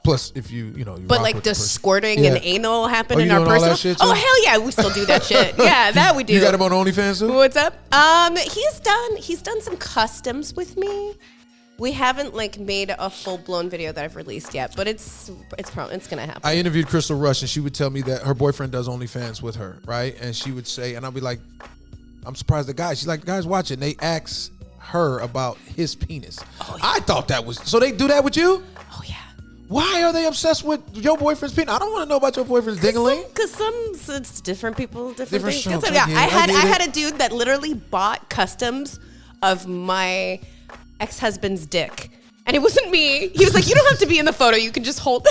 Plus, if you But rock like with the person. squirting Yeah. and anal happen Oh, in you our doing all that personal. shit, too? Oh hell yeah, we still do that shit. Yeah, that we do. You got him on OnlyFans too? What's up? He's done some customs with me. We haven't like made a full blown video that I've released yet, but it's gonna happen. I interviewed Crystal Rush, and she would tell me that her boyfriend does OnlyFans with her, right? And she would say, and I'll be like, I'm surprised the guys. She's like, the guys watching. They ask her about his penis. Oh, yeah. I thought that was so. They do that with you? Oh yeah. Why are they obsessed with your boyfriend's penis? I don't want to know about your boyfriend's dingling. Because it's different people, different Different things. strokes. Yeah, I get it. I had a dude that literally bought customs of my ex-husband's dick. And it wasn't me. He was like, you don't have to be in the photo. You can just hold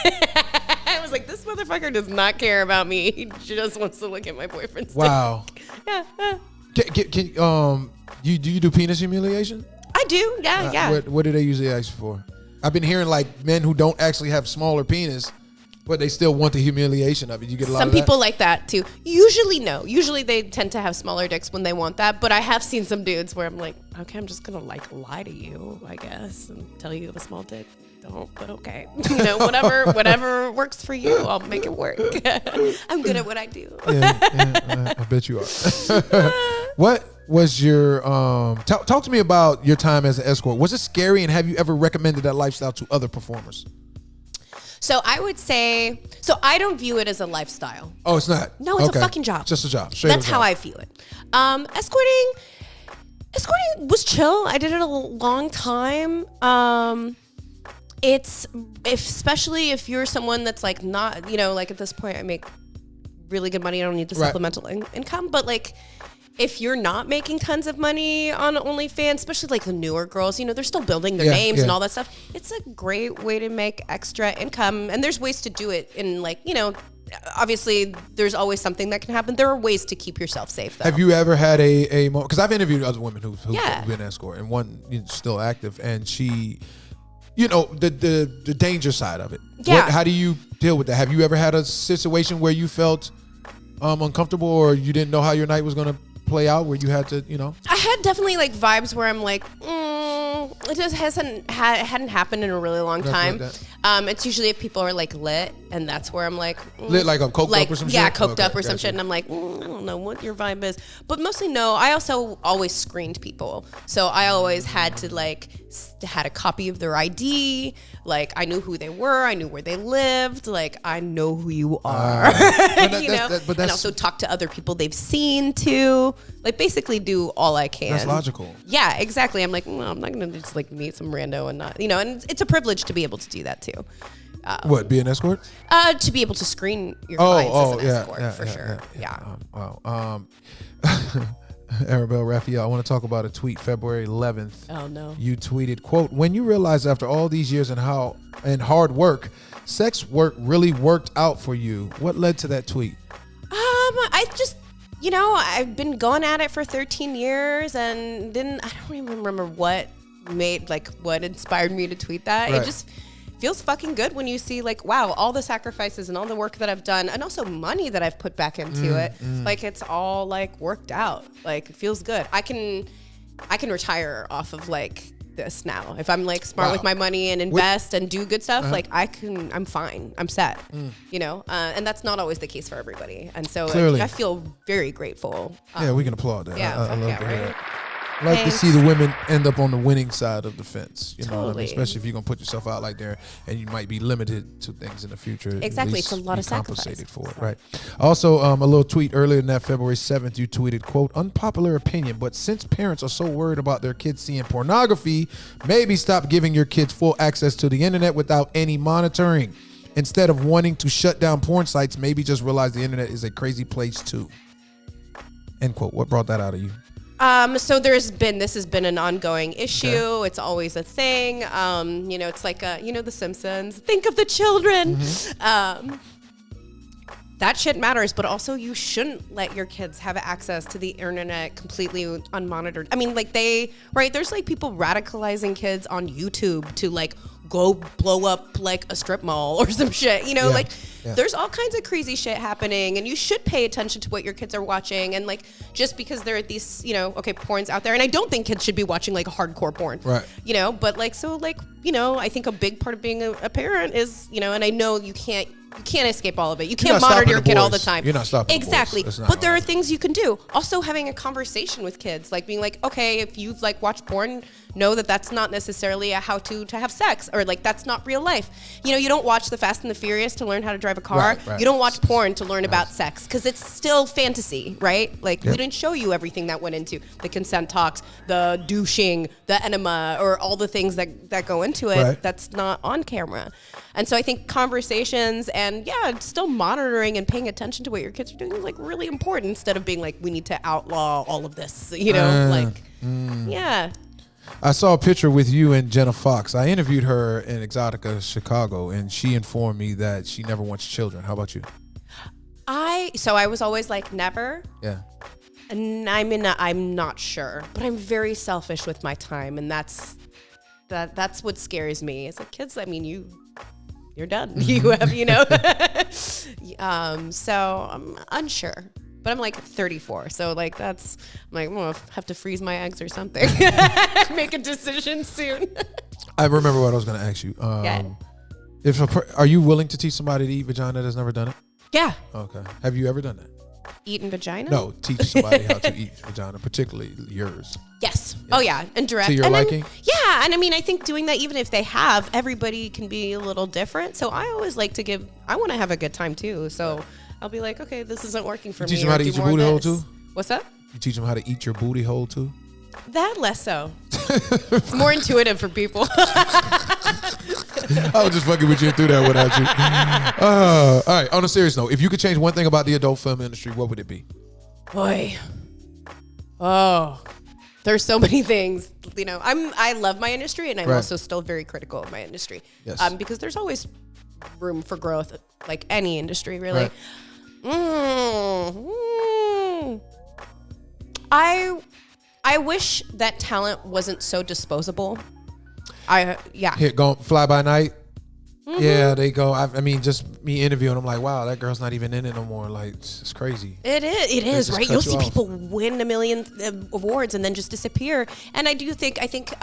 I was like, this motherfucker does not care about me. He just wants to look at my boyfriend's Wow. dick. Yeah. Do you do penis humiliation? I do. Yeah. What do they usually ask you for? I've been hearing like men who don't actually have smaller penis, but they still want the humiliation of it. You get a lot Some of that? people like that too. Usually no. Usually they tend to have smaller dicks when they want that. But I have seen some dudes where I'm like, okay, I'm just gonna like lie to you, I guess, and tell you you have a small dick. Don't, but okay. You know, whatever works for you, I'll make it work. I'm good at what I do. Yeah, I bet you are. What was your talk to me about your time as an escort? Was it scary, and have you ever recommended that lifestyle to other performers? So I would say, I don't view it as a lifestyle. Oh, it's not. No, it's a fucking job. Just a job. Straight That's up how job. I view it. Escorting was chill. I did it a long time. Especially if you're someone that's like not, like at this point I make really good money. I don't need the Right. supplemental income. But like, if you're not making tons of money on OnlyFans, especially like the newer girls, you know, they're still building their names and all that stuff. It's a great way to make extra income. And there's ways to do it in like, you know, obviously there's always something that can happen. There are ways to keep yourself safe though. Have you ever had a because I've interviewed other women who've Yeah. been escort, and one still active, and she, you know, the danger side of it. Yeah. How do you deal with that? Have you ever had a situation where you felt uncomfortable, or you didn't know how your night was going to play out, where you had to, you know? I had definitely like vibes where I'm like, it just hadn't happened in a really long Nothing time. like It's usually if people are like lit, and that's where I'm like, Lit like a coked up or some shit? Yeah, coked Okay, up or some gotcha. shit, and I'm like, I don't know what your vibe is, but mostly no. I also always screened people, so I always had to like had a copy of their ID. Like I knew who they were, I knew where they lived. Like I know who you are, you know. And also talk to other people they've seen too. Like basically do all I can. That's logical. Yeah, exactly. I'm like, no, I'm not gonna just like meet some rando and not, you know. And it's a privilege to be able to do that too. What, be an escort? To be able to screen your clients as an escort for sure. Yeah. Wow. Arabelle Raphael, I want to talk about a tweet February 11th. Oh no. You tweeted, quote, "When you realize after all these years and hard work, sex work really worked out for you, what led to that tweet?" I just, you know, I've been going at it for 13 years and I don't even remember what inspired me to tweet that. Right. It just feels fucking good when you see like, wow, all the sacrifices and all the work that I've done and also money that I've put back into it. Like it's all like worked out. Like it feels good. I can retire off of like this now. If I'm like smart with my money and invest and do good stuff, like I'm fine. I'm set, you know? And that's not always the case for everybody. And so Clearly. I feel very grateful. Yeah, we can applaud that. Yeah, I fuck love yeah, to hear right? that. I like to see the women end up on the winning side of the fence. You know what I mean? Totally. Especially if you're going to put yourself out like there and you might be limited to things in the future. At Exactly. least It's a lot be of sacrifice. compensated for it, right? Also, a little tweet earlier than that, February 7th, you tweeted, quote, "Unpopular opinion, but since parents are so worried about their kids seeing pornography, maybe stop giving your kids full access to the internet without any monitoring. Instead of wanting to shut down porn sites, maybe just realize the internet is a crazy place too." End quote. What brought that out of you? So this has been an ongoing issue. Okay. It's always a thing. You know, it's like, you know, The Simpsons, think of the children. That shit matters, but also you shouldn't let your kids have access to the internet completely unmonitored. I mean, like there's like people radicalizing kids on YouTube to like go blow up like a strip mall or some shit, you know, there's all kinds of crazy shit happening and you should pay attention to what your kids are watching. And like, just because there are these, you know, okay, porn's out there. And I don't think kids should be watching like hardcore porn, right? You know, but like, so like, you know, I think a big part of being a parent is, you know, and I know you can't escape all of it. You can't monitor your kid all the time. You're not stopping exactly. The boys. But there are things you can do. Also having a conversation with kids, like being like, okay, if you've like watched porn, know that that's not necessarily a how-to have sex, or like that's not real life. You know, you don't watch The Fast and the Furious to learn how to drive a car. Right. You don't watch porn to learn about sex because it's still fantasy, right? Like we didn't show you everything that went into the consent talks, the douching, the enema, or all the things that go into it. Right. That's not on camera. And so I think conversations and still monitoring and paying attention to what your kids are doing is like really important, instead of being like, we need to outlaw all of this, you know, I saw a picture with you and Jenna Fox. I interviewed her in Exotica, Chicago, and she informed me that she never wants children. How about you? I was always like, never. Yeah. And I'm not sure, but I'm very selfish with my time. And that's what scares me. It's like, kids, I mean, you're done. You have, you know, so I'm unsure. But I'm like 34, so like I'm like, I'm gonna have to freeze my eggs or something. Make a decision soon. I remember what I was going to ask you. Are you willing to teach somebody to eat vagina that's never done it? Yeah. Okay. Have you ever done that? Eating vagina? No, teach somebody how to eat vagina, particularly yours. Yes. Oh yeah, and direct. To your liking? Yeah, and I mean, I think doing that, even if they have, everybody can be a little different. So I always like to I want to have a good time too. So I'll be like, okay, this isn't working for me. You teach them how to eat your booty hole too? What's that? You teach them how to eat your booty hole too? That less so. It's more intuitive for people. I was just fucking with you and threw that one at you. All right. On a serious note, if you could change one thing about the adult film industry, what would it be? Boy. Oh. There's so many things. You know, I love my industry, and I'm Right. also still very critical of my industry. Yes. Because there's always room for growth, like any industry, really. Right. I wish that talent wasn't so disposable. Here, go fly by night. Yeah, they go. I mean, just me interviewing, I'm like, wow, that girl's not even in it no more. Like, it's crazy. It is, just right? cut You'll you see off. people win a million awards and then just disappear. And I think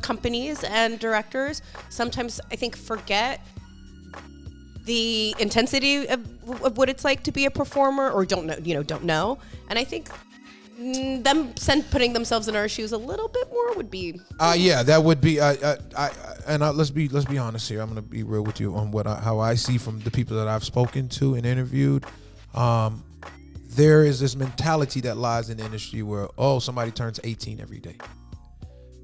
companies and directors sometimes, I think, forget the intensity of what it's like to be a performer, or don't know. And I think them putting themselves in our shoes a little bit more would be. Yeah, that would be. Let's be honest here. I'm gonna be real with you on how I see from the people that I've spoken to and interviewed. There is this mentality that lies in the industry where somebody turns 18 every day,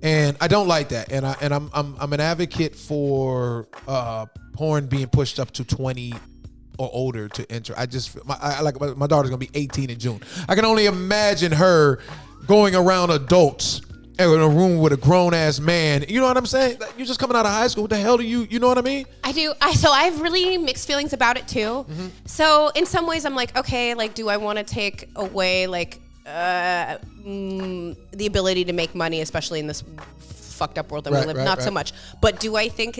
and I don't like that. And I'm an advocate for porn being pushed up to 20 or older to enter. My daughter's gonna be 18 in June. I can only imagine her going around adults in a room with a grown ass man. You know what I'm saying? You're just coming out of high school. What the hell do you know what I mean? I do. So I have really mixed feelings about it too. Mm-hmm. So in some ways I'm like, okay, like, do I want to take away like the ability to make money, especially in this fucked up world that we live? Not so much. But do I think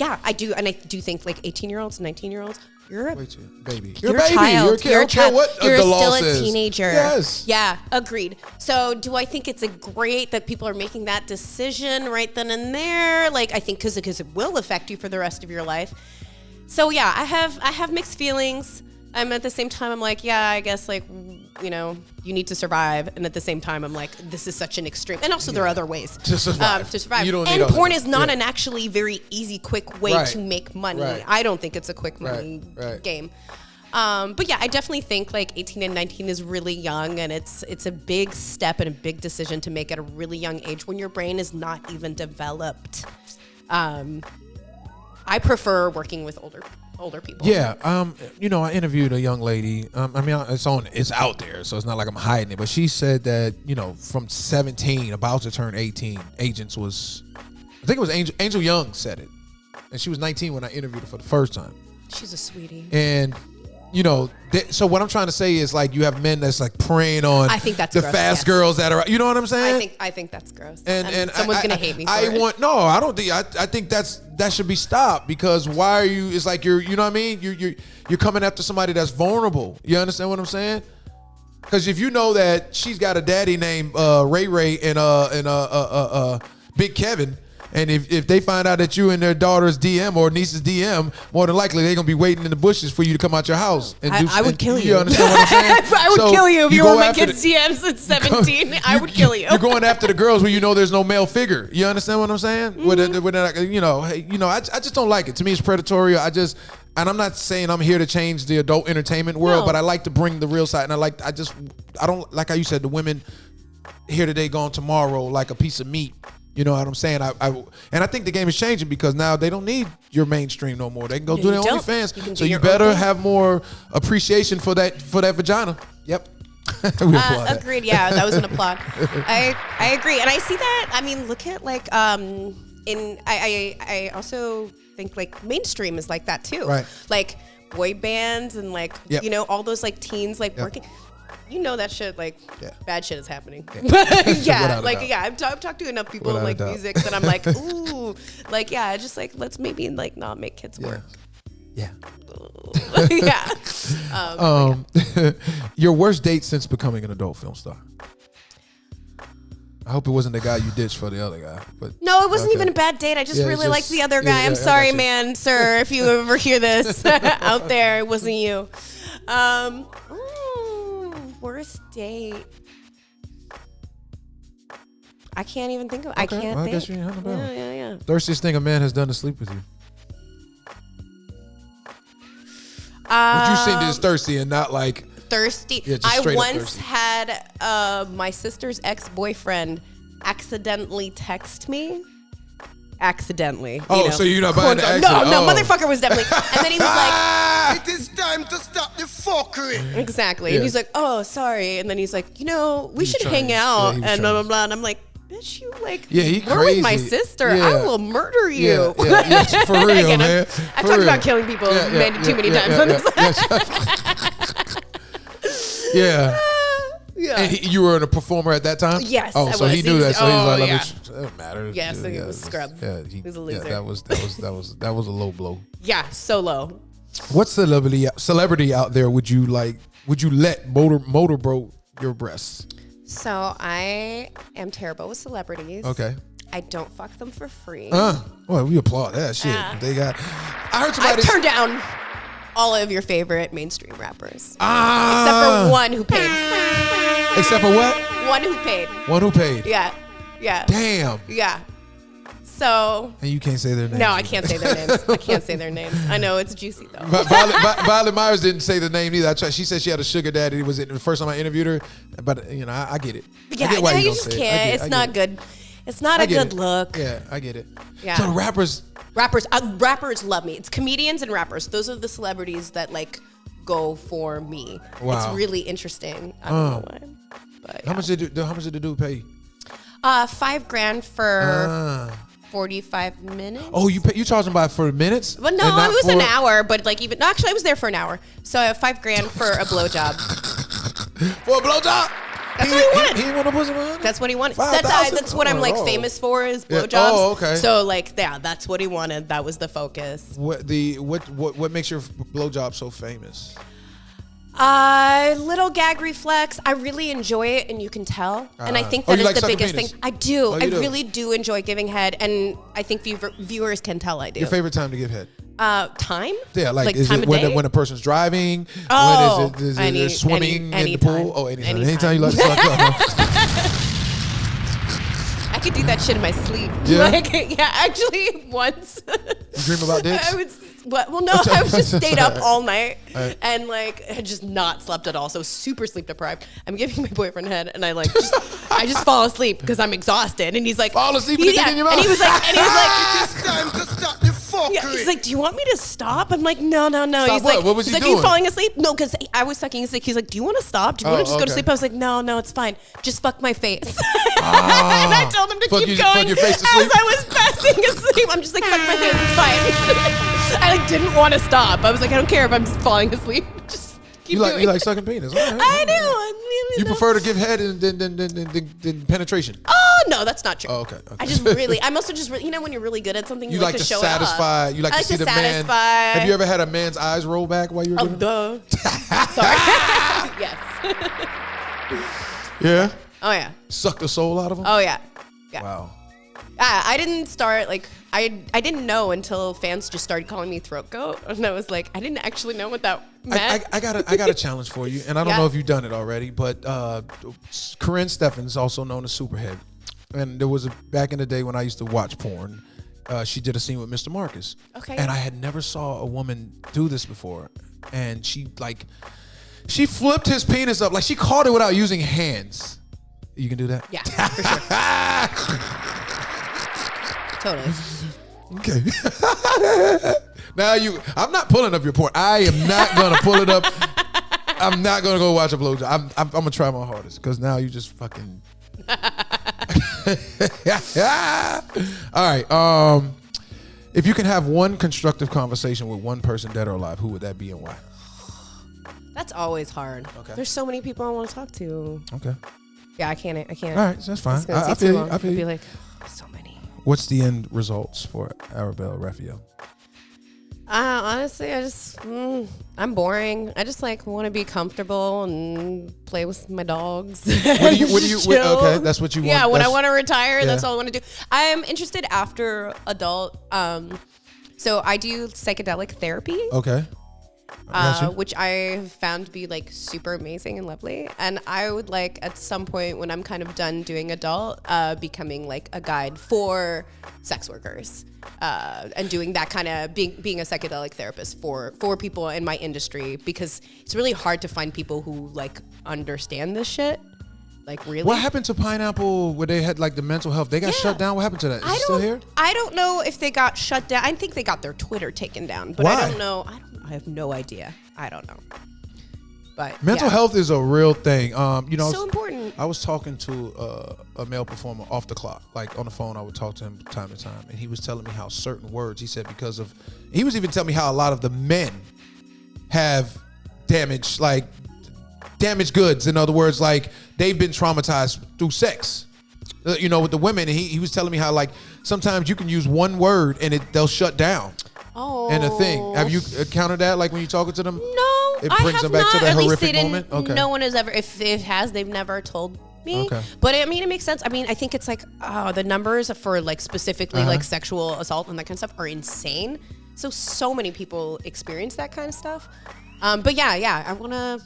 I do. And I do think like 18-year-olds, 19-year-olds, you're a baby. You're a baby. child. You're a kid. I don't care what You're the still law a says. teenager. Yes. Yeah, agreed. So do I think it's great that people are making that decision right then and there? Like, I think because it will affect you for the rest of your life. So yeah, I have mixed feelings. At the same time, I'm like, yeah, I guess, like, you know, you need to survive. And at the same time, I'm like, this is such an extreme. And also there are other ways to survive. You don't need and porn others. is not an actually very easy, quick way to make money. Right. I don't think it's a quick money Right. game. But yeah, I definitely think like 18 and 19 is really young, and it's a big step and a big decision to make at a really young age when your brain is not even developed. I prefer working with older people. Yeah, I interviewed a young lady. I mean, it's out there, so it's not like I'm hiding it. But she said that, from 17, about to turn 18, agents was, I think it was Angel Young said it, and she was 19 when I interviewed her for the first time. She's a sweetie. And so what I'm trying to say is, like, you have men that's like preying on I think that's the gross, fast yes. girls that are, you know what I'm saying? I think that's gross. And someone's gonna hate me for it. I don't think. I think that should be stopped, because why are you? It's like you know what I mean? You're coming after somebody that's vulnerable. You understand what I'm saying? Because if you know that she's got a daddy named Ray and Big Kevin. And if they find out that you in their daughter's DM or niece's DM, more than likely they're gonna be waiting in the bushes for you to come out your house. And I would kill you. You understand what I'm saying? I would kill you if you go were my after kid's DMs at 17. I would kill you. You're going after the girls where you know there's no male figure. You understand what I'm saying? Mm-hmm. I just don't like it. To me, it's predatory. And I'm not saying I'm here to change the adult entertainment world, but I like to bring the real side. And I don't like how you said the women here today, gone tomorrow, like a piece of meat. You know what I'm saying? And I think the game is changing, because now they don't need your mainstream no more. They can go do their OnlyFans. So you better have more appreciation for that vagina. Yep. We applaud that. Agreed. Yeah, that was an applaud. I agree, and I see that. I mean, look at like I also think like mainstream is like that too. Right. Like boy bands and like all those like teens like working. That shit, like, bad shit is happening. Yeah, I've talked to enough people in, like, music that I'm like, ooh. Like, just, like, let's maybe, like, not make kids work. Yeah. Yeah. Your worst date since becoming an adult film star? I hope it wasn't the guy you ditched for the other guy. But no, it wasn't even a bad date. I just really liked the other guy. I'm sorry, man, sir, if you ever hear this out there. It wasn't you. Worst date. I can't even think of. I can't think. I guess you ain't hunting about. Yeah. Thirstiest thing a man has done to sleep with you. What you saying is thirsty and not like thirsty. Yeah, just I straight up once thirsty. had my sister's ex-boyfriend accidentally text me accidentally. Oh, so you're not buying the corn dog. accident. No, Oh. motherfucker was definitely. And then he was like, It is time to stop the fuckery. exactly. Yeah. And he's like, oh, sorry. And then he's like, we should trying- hang yeah, out he was and blah, blah, trying- blah. And I'm like, bitch, you like, Yeah, he we're with my crazy. sister. Yeah. I will murder you. Yeah, for real, Again, man. I've For talked real. about killing people too many times on this. Yeah. Yeah. And you were a performer at that time? Yes, Oh, I so was. he knew that. So he's like, yeah. it doesn't matter. Yeah, so he was scrub. Yeah, He was a loser. Yeah, that was a low blow. Yeah, so low. What celebrity out there would you let motor bro your breasts? So I am terrible with celebrities. Okay. I don't fuck them for free. Well, we applaud that shit. They got. I heard somebody. I've turned down all of your favorite mainstream rappers. Except Ah. for one who paid. Except for what? One who paid. One who paid. Yeah. Yeah. Damn. Yeah. So, And you can't say their names. no, I can't say their names. I can't say their names. I know it's juicy though. Violet Myers didn't say the name either. She said she had a sugar daddy. It was the first time I interviewed her, but I get it. I Yeah, get why you don't just say it. I can't. get it. It's I not get it. good. It's not I a get good it. look. Yeah, I get it. Yeah. So the rappers. Rappers love me. It's comedians and rappers. Those are the celebrities that like go for me. Wow. It's really interesting. I don't know why. But How much did the dude pay? $5,000 for 45 minutes. Oh, you charging by for minutes? Well, no, And not it was an for- hour, but like even actually, I was there for an hour, so I have $5,000 for a blowjob. For a blowjob. That's what he wanted. He want a pussy man. That's what he wanted. 5,000? That's what I'm like Oh. famous for is Yeah. blowjobs. Oh, okay. So like, yeah, that's what he wanted. That was the focus. What makes your blowjob so famous? Little gag reflex. I really enjoy it, and you can tell. And I think Oh, that you is like the sucking biggest penis? thing. I do. Oh, you I do? really do enjoy giving head, and I think viewers can tell I do. Your favorite time to give head? Time? Yeah, like is time it of when day? when a person's driving? Oh, when is it swimming in the anytime. pool? Oh, anytime. Anytime. Anytime you like to suck up. I could do that shit in my sleep. Yeah? Yeah, actually, once. You dream about dicks? I was, well, no, I was just stayed up all night Right. and like had just not slept at all. So super sleep deprived. I'm giving my boyfriend head and I just fall asleep because I'm exhausted. And he's like, Fall asleep with the dick in your mouth? And he was like, It's time to stop the yeah, fuckery. he's like, do you want me to stop? I'm like, no. Stop He's what? like, What was he's he like, are you doing? falling asleep? No, because I was sucking his dick. He's like, do you want to stop? Do you want to just go to okay. sleep? I was like, no, it's fine. Just fuck my face. And I told him to Fuck keep you- going fuck your face to as sleep? I was passing asleep. I'm just like, fuck my face. It's fine. I like didn't want to stop. I was like, I don't care if I'm falling asleep. Just keep doing You it. like sucking penis? All right. I do. I really You do. prefer to give head than penetration? Oh no, that's not true. Oh, okay. I'm also just really, when you're really good at something, You like to show satisfy. it off. You like I to see the man. satisfy. Have you ever had a man's eyes roll back while you were Oh, giving? duh. Sorry. Yes. Yeah. Oh yeah. Suck the soul out of him. Oh yeah. Yeah. Wow. I didn't start I didn't know until fans just started calling me throat goat, and I was like, I didn't actually know what that meant. I got a challenge for you, and I don't Yeah. know if you've done it already, but Corinne Steffens, also known as Superhead, and there was back in the day when I used to watch porn. She did a scene with Mr. Marcus. Okay. And I had never saw a woman do this before, and she flipped his penis up, like she caught it without using hands. You can do that? Yeah, for sure. Totally. Okay. Now I'm not pulling up your porn. I am not gonna pull it up. I'm not gonna go watch a blowjob. I'm gonna try my hardest because now you just fucking. All right. If you can have one constructive conversation with one person, dead or alive, who would that be and why? That's always hard. Okay. There's so many people I want to talk to. Okay. Yeah, I can't. All right, that's fine. It's gonna I take feel too you. long. I feel I'll be you. like, so many. What's the end results for Arabelle Raphael? Honestly, I'm boring. I just want to be comfortable and play with my dogs. Okay, that's what you want. Yeah, when I That's- want to retire, that's yeah. all I want to do. I am interested after adult. So I do psychedelic therapy. Okay. I got you. Which I have found to be super amazing and lovely. And I would at some point when I'm kind of done doing adult, becoming a guide for sex workers, and doing that kind of being a psychedelic therapist for people in my industry, because it's really hard to find people who understand this shit. Like, really? What happened to Pineapple where they had like the mental health? They got shut down. What happened to that? Is it still here? I don't know if they got shut down. I think they got their Twitter taken down, but Why? I don't know. I have no idea. I don't know. But Mental health is a real thing. so important. I was talking to a male performer off the clock, like on the phone. I would talk to him time to time, and he was telling me how certain words. He said he was even telling me how a lot of the men have damaged goods. In other words, like they've been traumatized through sex. With the women, and he was telling me how like sometimes you can use one word and they'll shut down. Oh. And a thing. Have you encountered that? Like when you're talking to them? No, It I brings have them back not. to that At least horrific they didn't. moment? Okay. No one has ever. If it has, they've never told me. Okay. But I mean, it makes sense. I mean, I think it's like the numbers for like specifically like sexual assault and that kind of stuff are insane. So many people experience that kind of stuff. But yeah, I wanna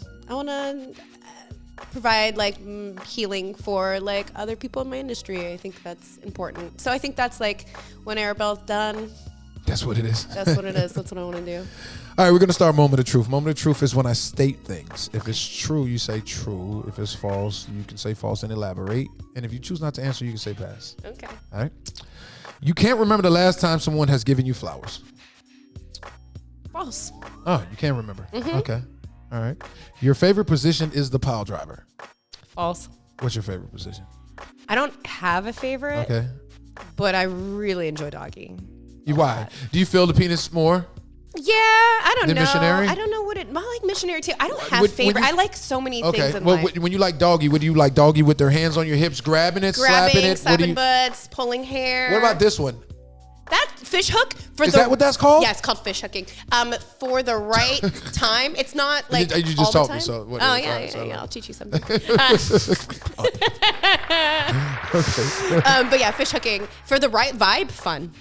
provide like healing for like other people in my industry. I think that's important. So I think that's like when Arabelle's done. That's what it is. That's what it is. That's what I want to do. All right, we're going to start Moment of Truth. Moment of Truth is when I state things. If it's true, you say true. If it's false, you can say false and elaborate. And if you choose not to answer, you can say pass. Okay. All right. You can't remember the last time someone has given you flowers. False. Oh, you can't remember. Okay. All right. Your favorite position is the pile driver. False. What's your favorite position? I don't have a favorite, Okay. but I really enjoy doggy. Why? Do you feel the penis more? Yeah, I don't The know. missionary? I don't know what it. I like missionary too. I don't have When favorite. you- I like so many Okay. things in Well, life. when you like doggy, what do you like? Doggy with their hands on your hips, grabbing it, slapping it? What do slapping you, butts, pulling hair. what about this one? That fish hook for Is that what that's called? Yeah, it's called fish hooking. For the right time. It's not like You just all the taught time. me, so what oh it is. yeah, All right, so yeah. like- I'll teach you something. Okay. But yeah, fish hooking for the right vibe. Fun.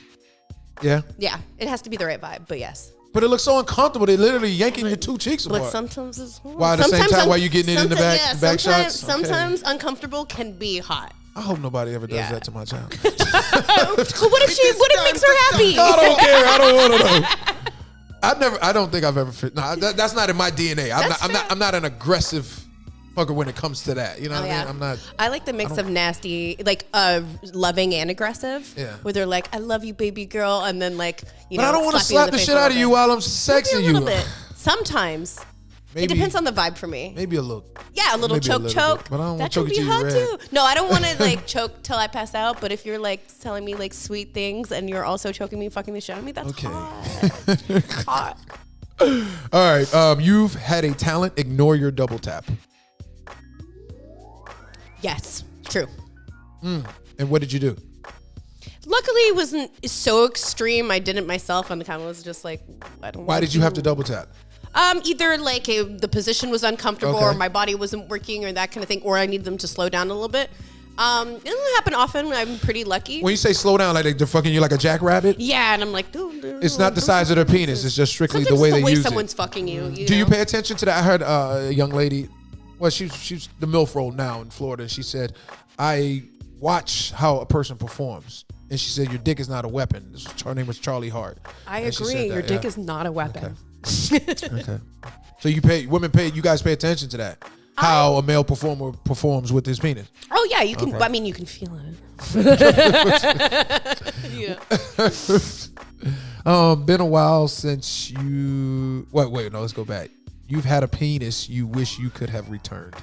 Yeah. Yeah, it has to be the right vibe. But yes. But it looks so uncomfortable. They're literally yanking your two cheeks apart. But sometimes it's While at the same time, while you getting it in the back, yeah, back sometimes, shots? Okay. sometimes uncomfortable can be hot. I hope nobody ever does Yeah. that to my child. But what if makes her happy? I don't care. I don't want to know. I don't think I've ever fit. No, that's not in my DNA. I'm not an aggressive fucker when it comes to that. You know what I mean? I'm not. I like the mix of nasty, like loving and aggressive. Yeah. Where they're like, "I love you, baby girl," and then like, But I don't want to slap the shit out of you while I'm sexing Maybe a you. little bit. Sometimes. Maybe, It depends on the vibe for me. Maybe a little. Yeah, a little maybe a choke. little bit, but I don't That want can choking be till hot you're red. too. No, I don't want to like choke till I pass out. But if you're like telling me like sweet things and you're also choking me, fucking the shit out of me, that's Okay. hot. Hot. All right. You've had a talent. Ignore your double tap. Yes, true. And what did you do? Luckily, it wasn't so extreme. I did it myself, and the kind of was just like, I don't. Why wanna did you have to double tap? Either like the position was uncomfortable, Okay. or my body wasn't working, or that kind of thing, or I need them to slow down a little bit. It doesn't happen often. I'm pretty lucky. When you say slow down, like they're fucking you like a jackrabbit? Yeah, and I'm like, It's not the size of their penis. It's just strictly sometimes the way it's they the way use someone's it. fucking you. Do you pay attention to that? I heard a young lady. Well, she's the MILF role now in Florida. She said, I watch how a person performs. And she said, your dick is not a weapon. Her name was Charlie Hart. I And she agree. said that, Your dick yeah. is not a weapon. Okay. So you guys pay attention to that. How a male performer performs with his penis. Oh yeah, you can. Okay. I mean, you can feel it. Yeah. Been a while since you. Wait, no, let's go back. You've had a penis you wish you could have returned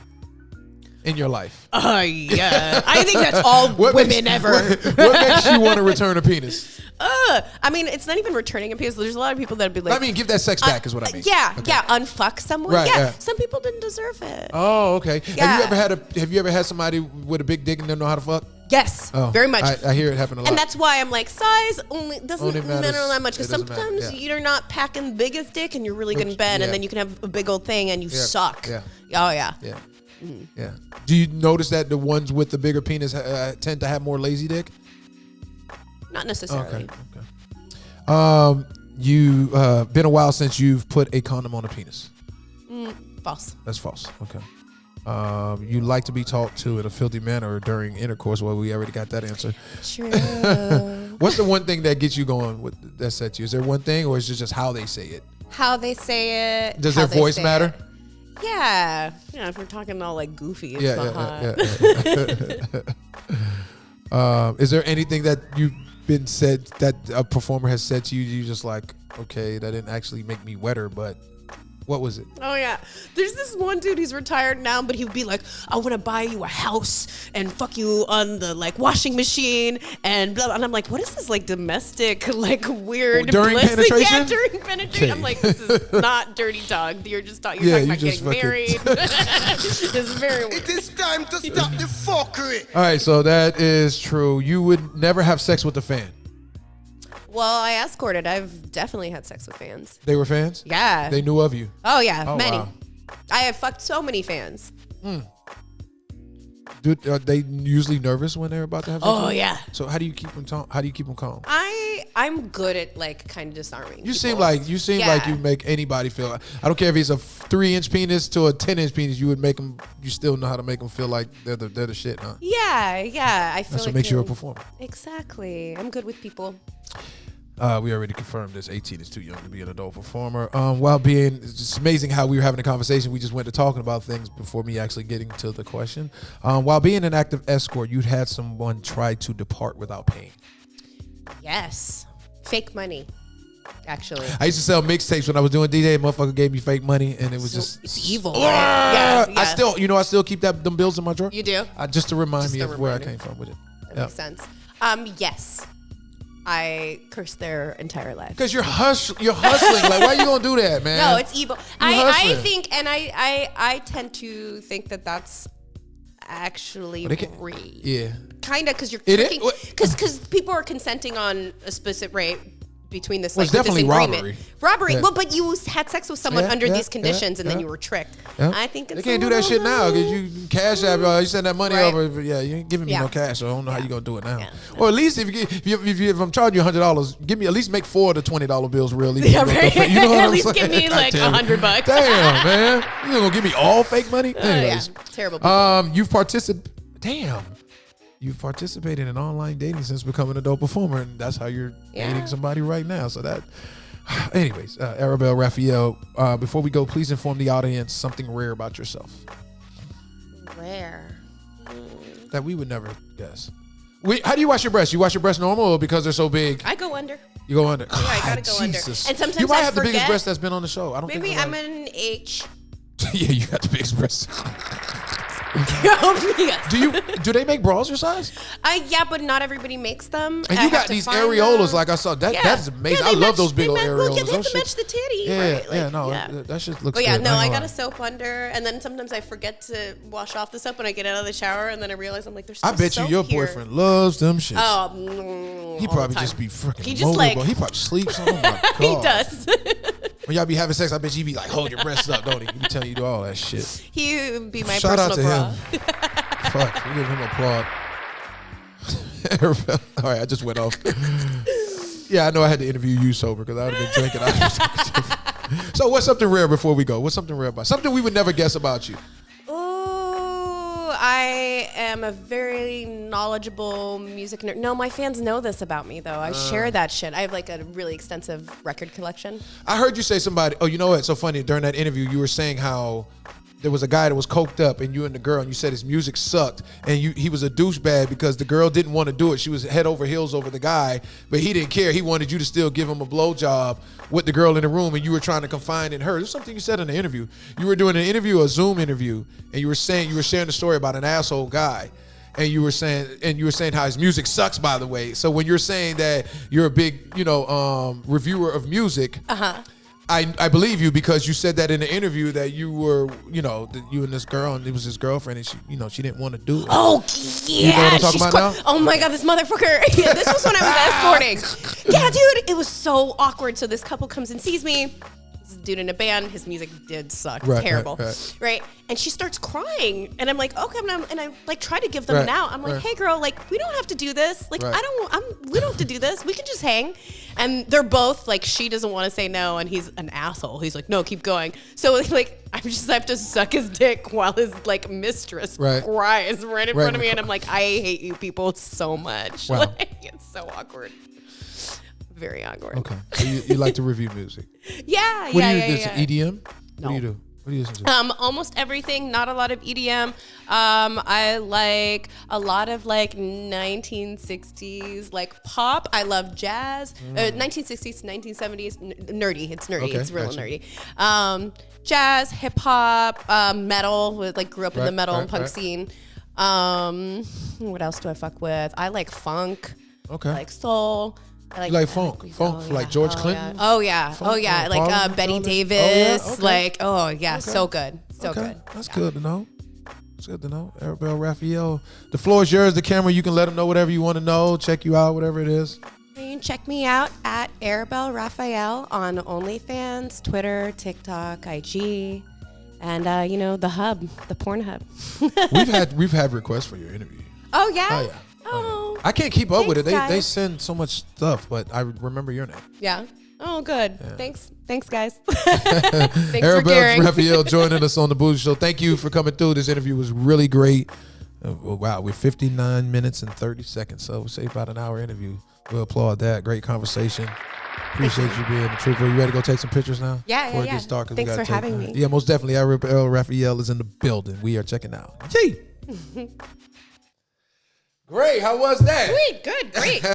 in your life. Yeah. I think that's all women ever. What makes you want to return a penis? I mean, it's not even returning a penis. There's a lot of people that'd be like, I mean, give that sex back is what I mean. Yeah, Okay. yeah, unfuck someone. Right, yeah, yeah. some people didn't deserve it. Oh, okay. Yeah. Have you ever had somebody with a big dick and didn't know how to fuck? Yes, Oh, very much. I hear it happen a lot. And that's why I'm like, size only doesn't Only matters- matter that much. Because it doesn't matter, sometimes yeah. you're not packing the biggest dick and you're really good in bed, yeah. and then you can have a big old thing and you Yeah, suck. yeah. Oh yeah. Yeah. Mm-hmm. Yeah. Do you notice that the ones with the bigger penis tend to have more lazy dick? Not necessarily. Okay. You been a while since you've put a condom on a penis. False. That's false. Okay. You like to be talked to in a filthy manner during intercourse. Well, we already got that answer. True. What's the one thing that gets you going that sets you? Is there one thing, or is it just how they say it? How they say it. Does how their they voice say matter? it. Yeah. Yeah, if we're talking all like goofy, it's not hot. Is there anything that you've been said that a performer has said to you? You just like, okay, that didn't actually make me wetter, but what was it? Oh yeah, there's this one dude. He's retired now, but he would be like, "I want to buy you a house and fuck you on the like washing machine and blah." And I'm like, "What is this like domestic like weird during bliss?" penetration? Yeah, during penetration. Okay. I'm like, "This is not dirty talk. You're just talking Yeah, about you just getting fucking- married." This is very weird. It is time to stop the fuckery. All right, so that is true. You would never have sex with a fan. Well, I escorted. I've definitely had sex with fans. They were fans? Yeah. They knew of you. Oh yeah, Oh, many. wow. I have fucked so many fans. Are they usually nervous when they're about to have sex? Oh with you? yeah. So how do you keep them calm? I'm good at like kind of disarming. You seem people. like Yeah. you make anybody feel. I don't care if he's a 3-inch penis to a 10-inch penis. You would make them. You still know how to make them feel like they're the shit, huh? Yeah. I feel That's like what makes you a performer. Exactly. I'm good with people. We already confirmed this. 18 is too young to be an adult performer. It's just amazing how we were having a conversation. We just went to talking about things before me actually getting to the question. While being an active escort, you'd had someone try to depart without paying. Yes. Fake money. Actually. I used to sell mixtapes when I was doing DJ. Motherfucker gave me fake money, and it was just It's evil. Ah! Right? Yeah. I still keep them bills in my drawer. You do? Just to remind Just me a of where I reminder. came from with it. That makes sense. Yes. I cursed their entire life. Because you're hustling. Like, why you gonna do that, man? No, it's evil. I hustling. think, and I tend to think that that's actually great. Yeah. Kind of, because you're It is? tricking, What? because people are consenting on a specific rate between this. Well, Like, it's with this definitely agreement. robbery. Yeah. Well, but you had sex with someone Yeah, under yeah, these conditions, and then yeah. you were tricked. Yeah. I think it's They can't do that shit now because you cash app. You send that money Right. over. But yeah, you ain't giving me Yeah. no cash, so I don't know how you gonna do it now. Yeah, Or at least if I'm charging you $100, give me at least make 4 of the $20 bills real. Yeah, right. You know what At I'm least saying? give me like Damn. $100. Damn, man, you gonna give me all fake money? Anyways, Terrible people. You've participated in online dating since becoming an adult performer, and that's how you're dating somebody right now. So that, anyways, Arabelle Raphael, before we go, please inform the audience something rare about yourself Rare. that we would never guess. How do you wash your breasts? You wash your breasts normal or because they're so big? I go under. You go under. I gotta go under. Jesus. And sometimes you might I have the biggest forget. breast that's been on the show. I don't Maybe think I'm an H. yeah, you got the biggest breasts. Yes. Do they make bras your size? Yeah, but not everybody makes them. And I you have got to these find areolas them. like I saw. Yeah. That's amazing. Yeah, I they love match- those big they old match- areolas. Well, yeah, they have Those to match shit- the titty. Yeah, right? yeah, no, yeah. that shit looks But yeah, good. no, ain't I gonna got lie. a soap under, and then sometimes I forget to wash off the soap when I get out of the shower, and then I realize I'm like, there's still I bet you soap your here. boyfriend loves them shits. Oh, he all the probably time. just be freaking He just mobile. like- He probably sleeps. Oh my god. He does. When y'all be having sex, I bet you be like, hold your breasts up, don't he? He be telling you to do all that shit. He would be my Shout out personal to bra. him. Fuck, we give him applaud. All right, I just went off. Yeah, I know I had to interview you sober because I would have been drinking. So what's something rare before we go? What's something rare about something we would never guess about you? Ooh, I am a very knowledgeable music nerd. No, my fans know this about me, though. I share that shit. I have like a really extensive record collection. I heard you say somebody. Oh, you know what? So funny. During that interview, you were saying how there was a guy that was coked up, and you and the girl, and you said his music sucked, and he was a douchebag because the girl didn't want to do it. She was head over heels over the guy, but he didn't care. He wanted you to still give him a blowjob with the girl in the room, and you were trying to confine in her. It was something you said in the interview. You were doing an interview, a Zoom interview, and you were sharing the story about an asshole guy. And you were saying how his music sucks, by the way. So when you're saying that you're a big, reviewer of music, I believe you because you said that in the interview that you were, that you and this girl, and it was his girlfriend, and she didn't want to do it. Oh, yeah. You know what I'm talking about now? Oh, my God, this motherfucker. Yeah, this was when I was escorting. Yeah, dude, it was so awkward. So this couple comes and sees me. This dude in a band, his music did suck. Right, Terrible. right. And she starts crying. And I'm like, okay, and I like try to give them Right, an out. I'm like, right. hey girl, like we don't have to do this. Like Right. we don't have to do this. We can just hang. And they're both like, she doesn't want to say no, and he's an asshole. He's like, no, keep going. So like I have to suck his dick while his like mistress Right. cries right in Right. front of me, and I'm like, I hate you people so much. Wow. Like, it's so awkward. Very awkward. Okay. So you like to review music. Yeah, What yeah, do you yeah, do? It's yeah. EDM? No. What do you do? What do you listen to? Almost everything. Not a lot of EDM. I like a lot of like 1960s like pop. I love jazz. 1960s, 1970s. Nerdy. It's nerdy. Okay, It's real gotcha. nerdy. Jazz, hip hop, metal. Like grew up in the metal and punk scene. What else do I fuck with? I like funk. Okay. I like soul. I You like funk? Funk like George Clinton? Oh yeah. Funk, Oh yeah. Parliament, Like Betty all that? Davis. Oh, yeah? Okay. Like so good. So Okay. good. That's good to know. It's good to know. Arabelle Raphael. The floor is yours. The camera, you can let them know whatever you want to know. Check you out, whatever it is. You can check me out at Arabelle Raphael on OnlyFans, Twitter, TikTok, IG, and the hub, the porn hub. We've had requests for your interview. Oh yeah. Oh, yeah. Oh. I can't keep up with it. Thanks, They guys. send so much stuff, but I remember your name. Yeah. Oh, good. Thanks, guys. Thanks for Arabelle caring. Raphael joining us on the Bougie Show. Thank you for coming through. This interview was really great. Wow, we're 59 minutes and 30 seconds, so we'll say about an hour interview. We'll applaud that. Great conversation. Appreciate you being a trooper. You ready to go take some pictures now? Yeah, Before yeah, it gets yeah. dark, 'cause we Thanks gotta for having me. Yeah, most definitely. Arabelle Raphael is in the building. We are checking out. Gee. Great. How was that? Sweet. Good. Great.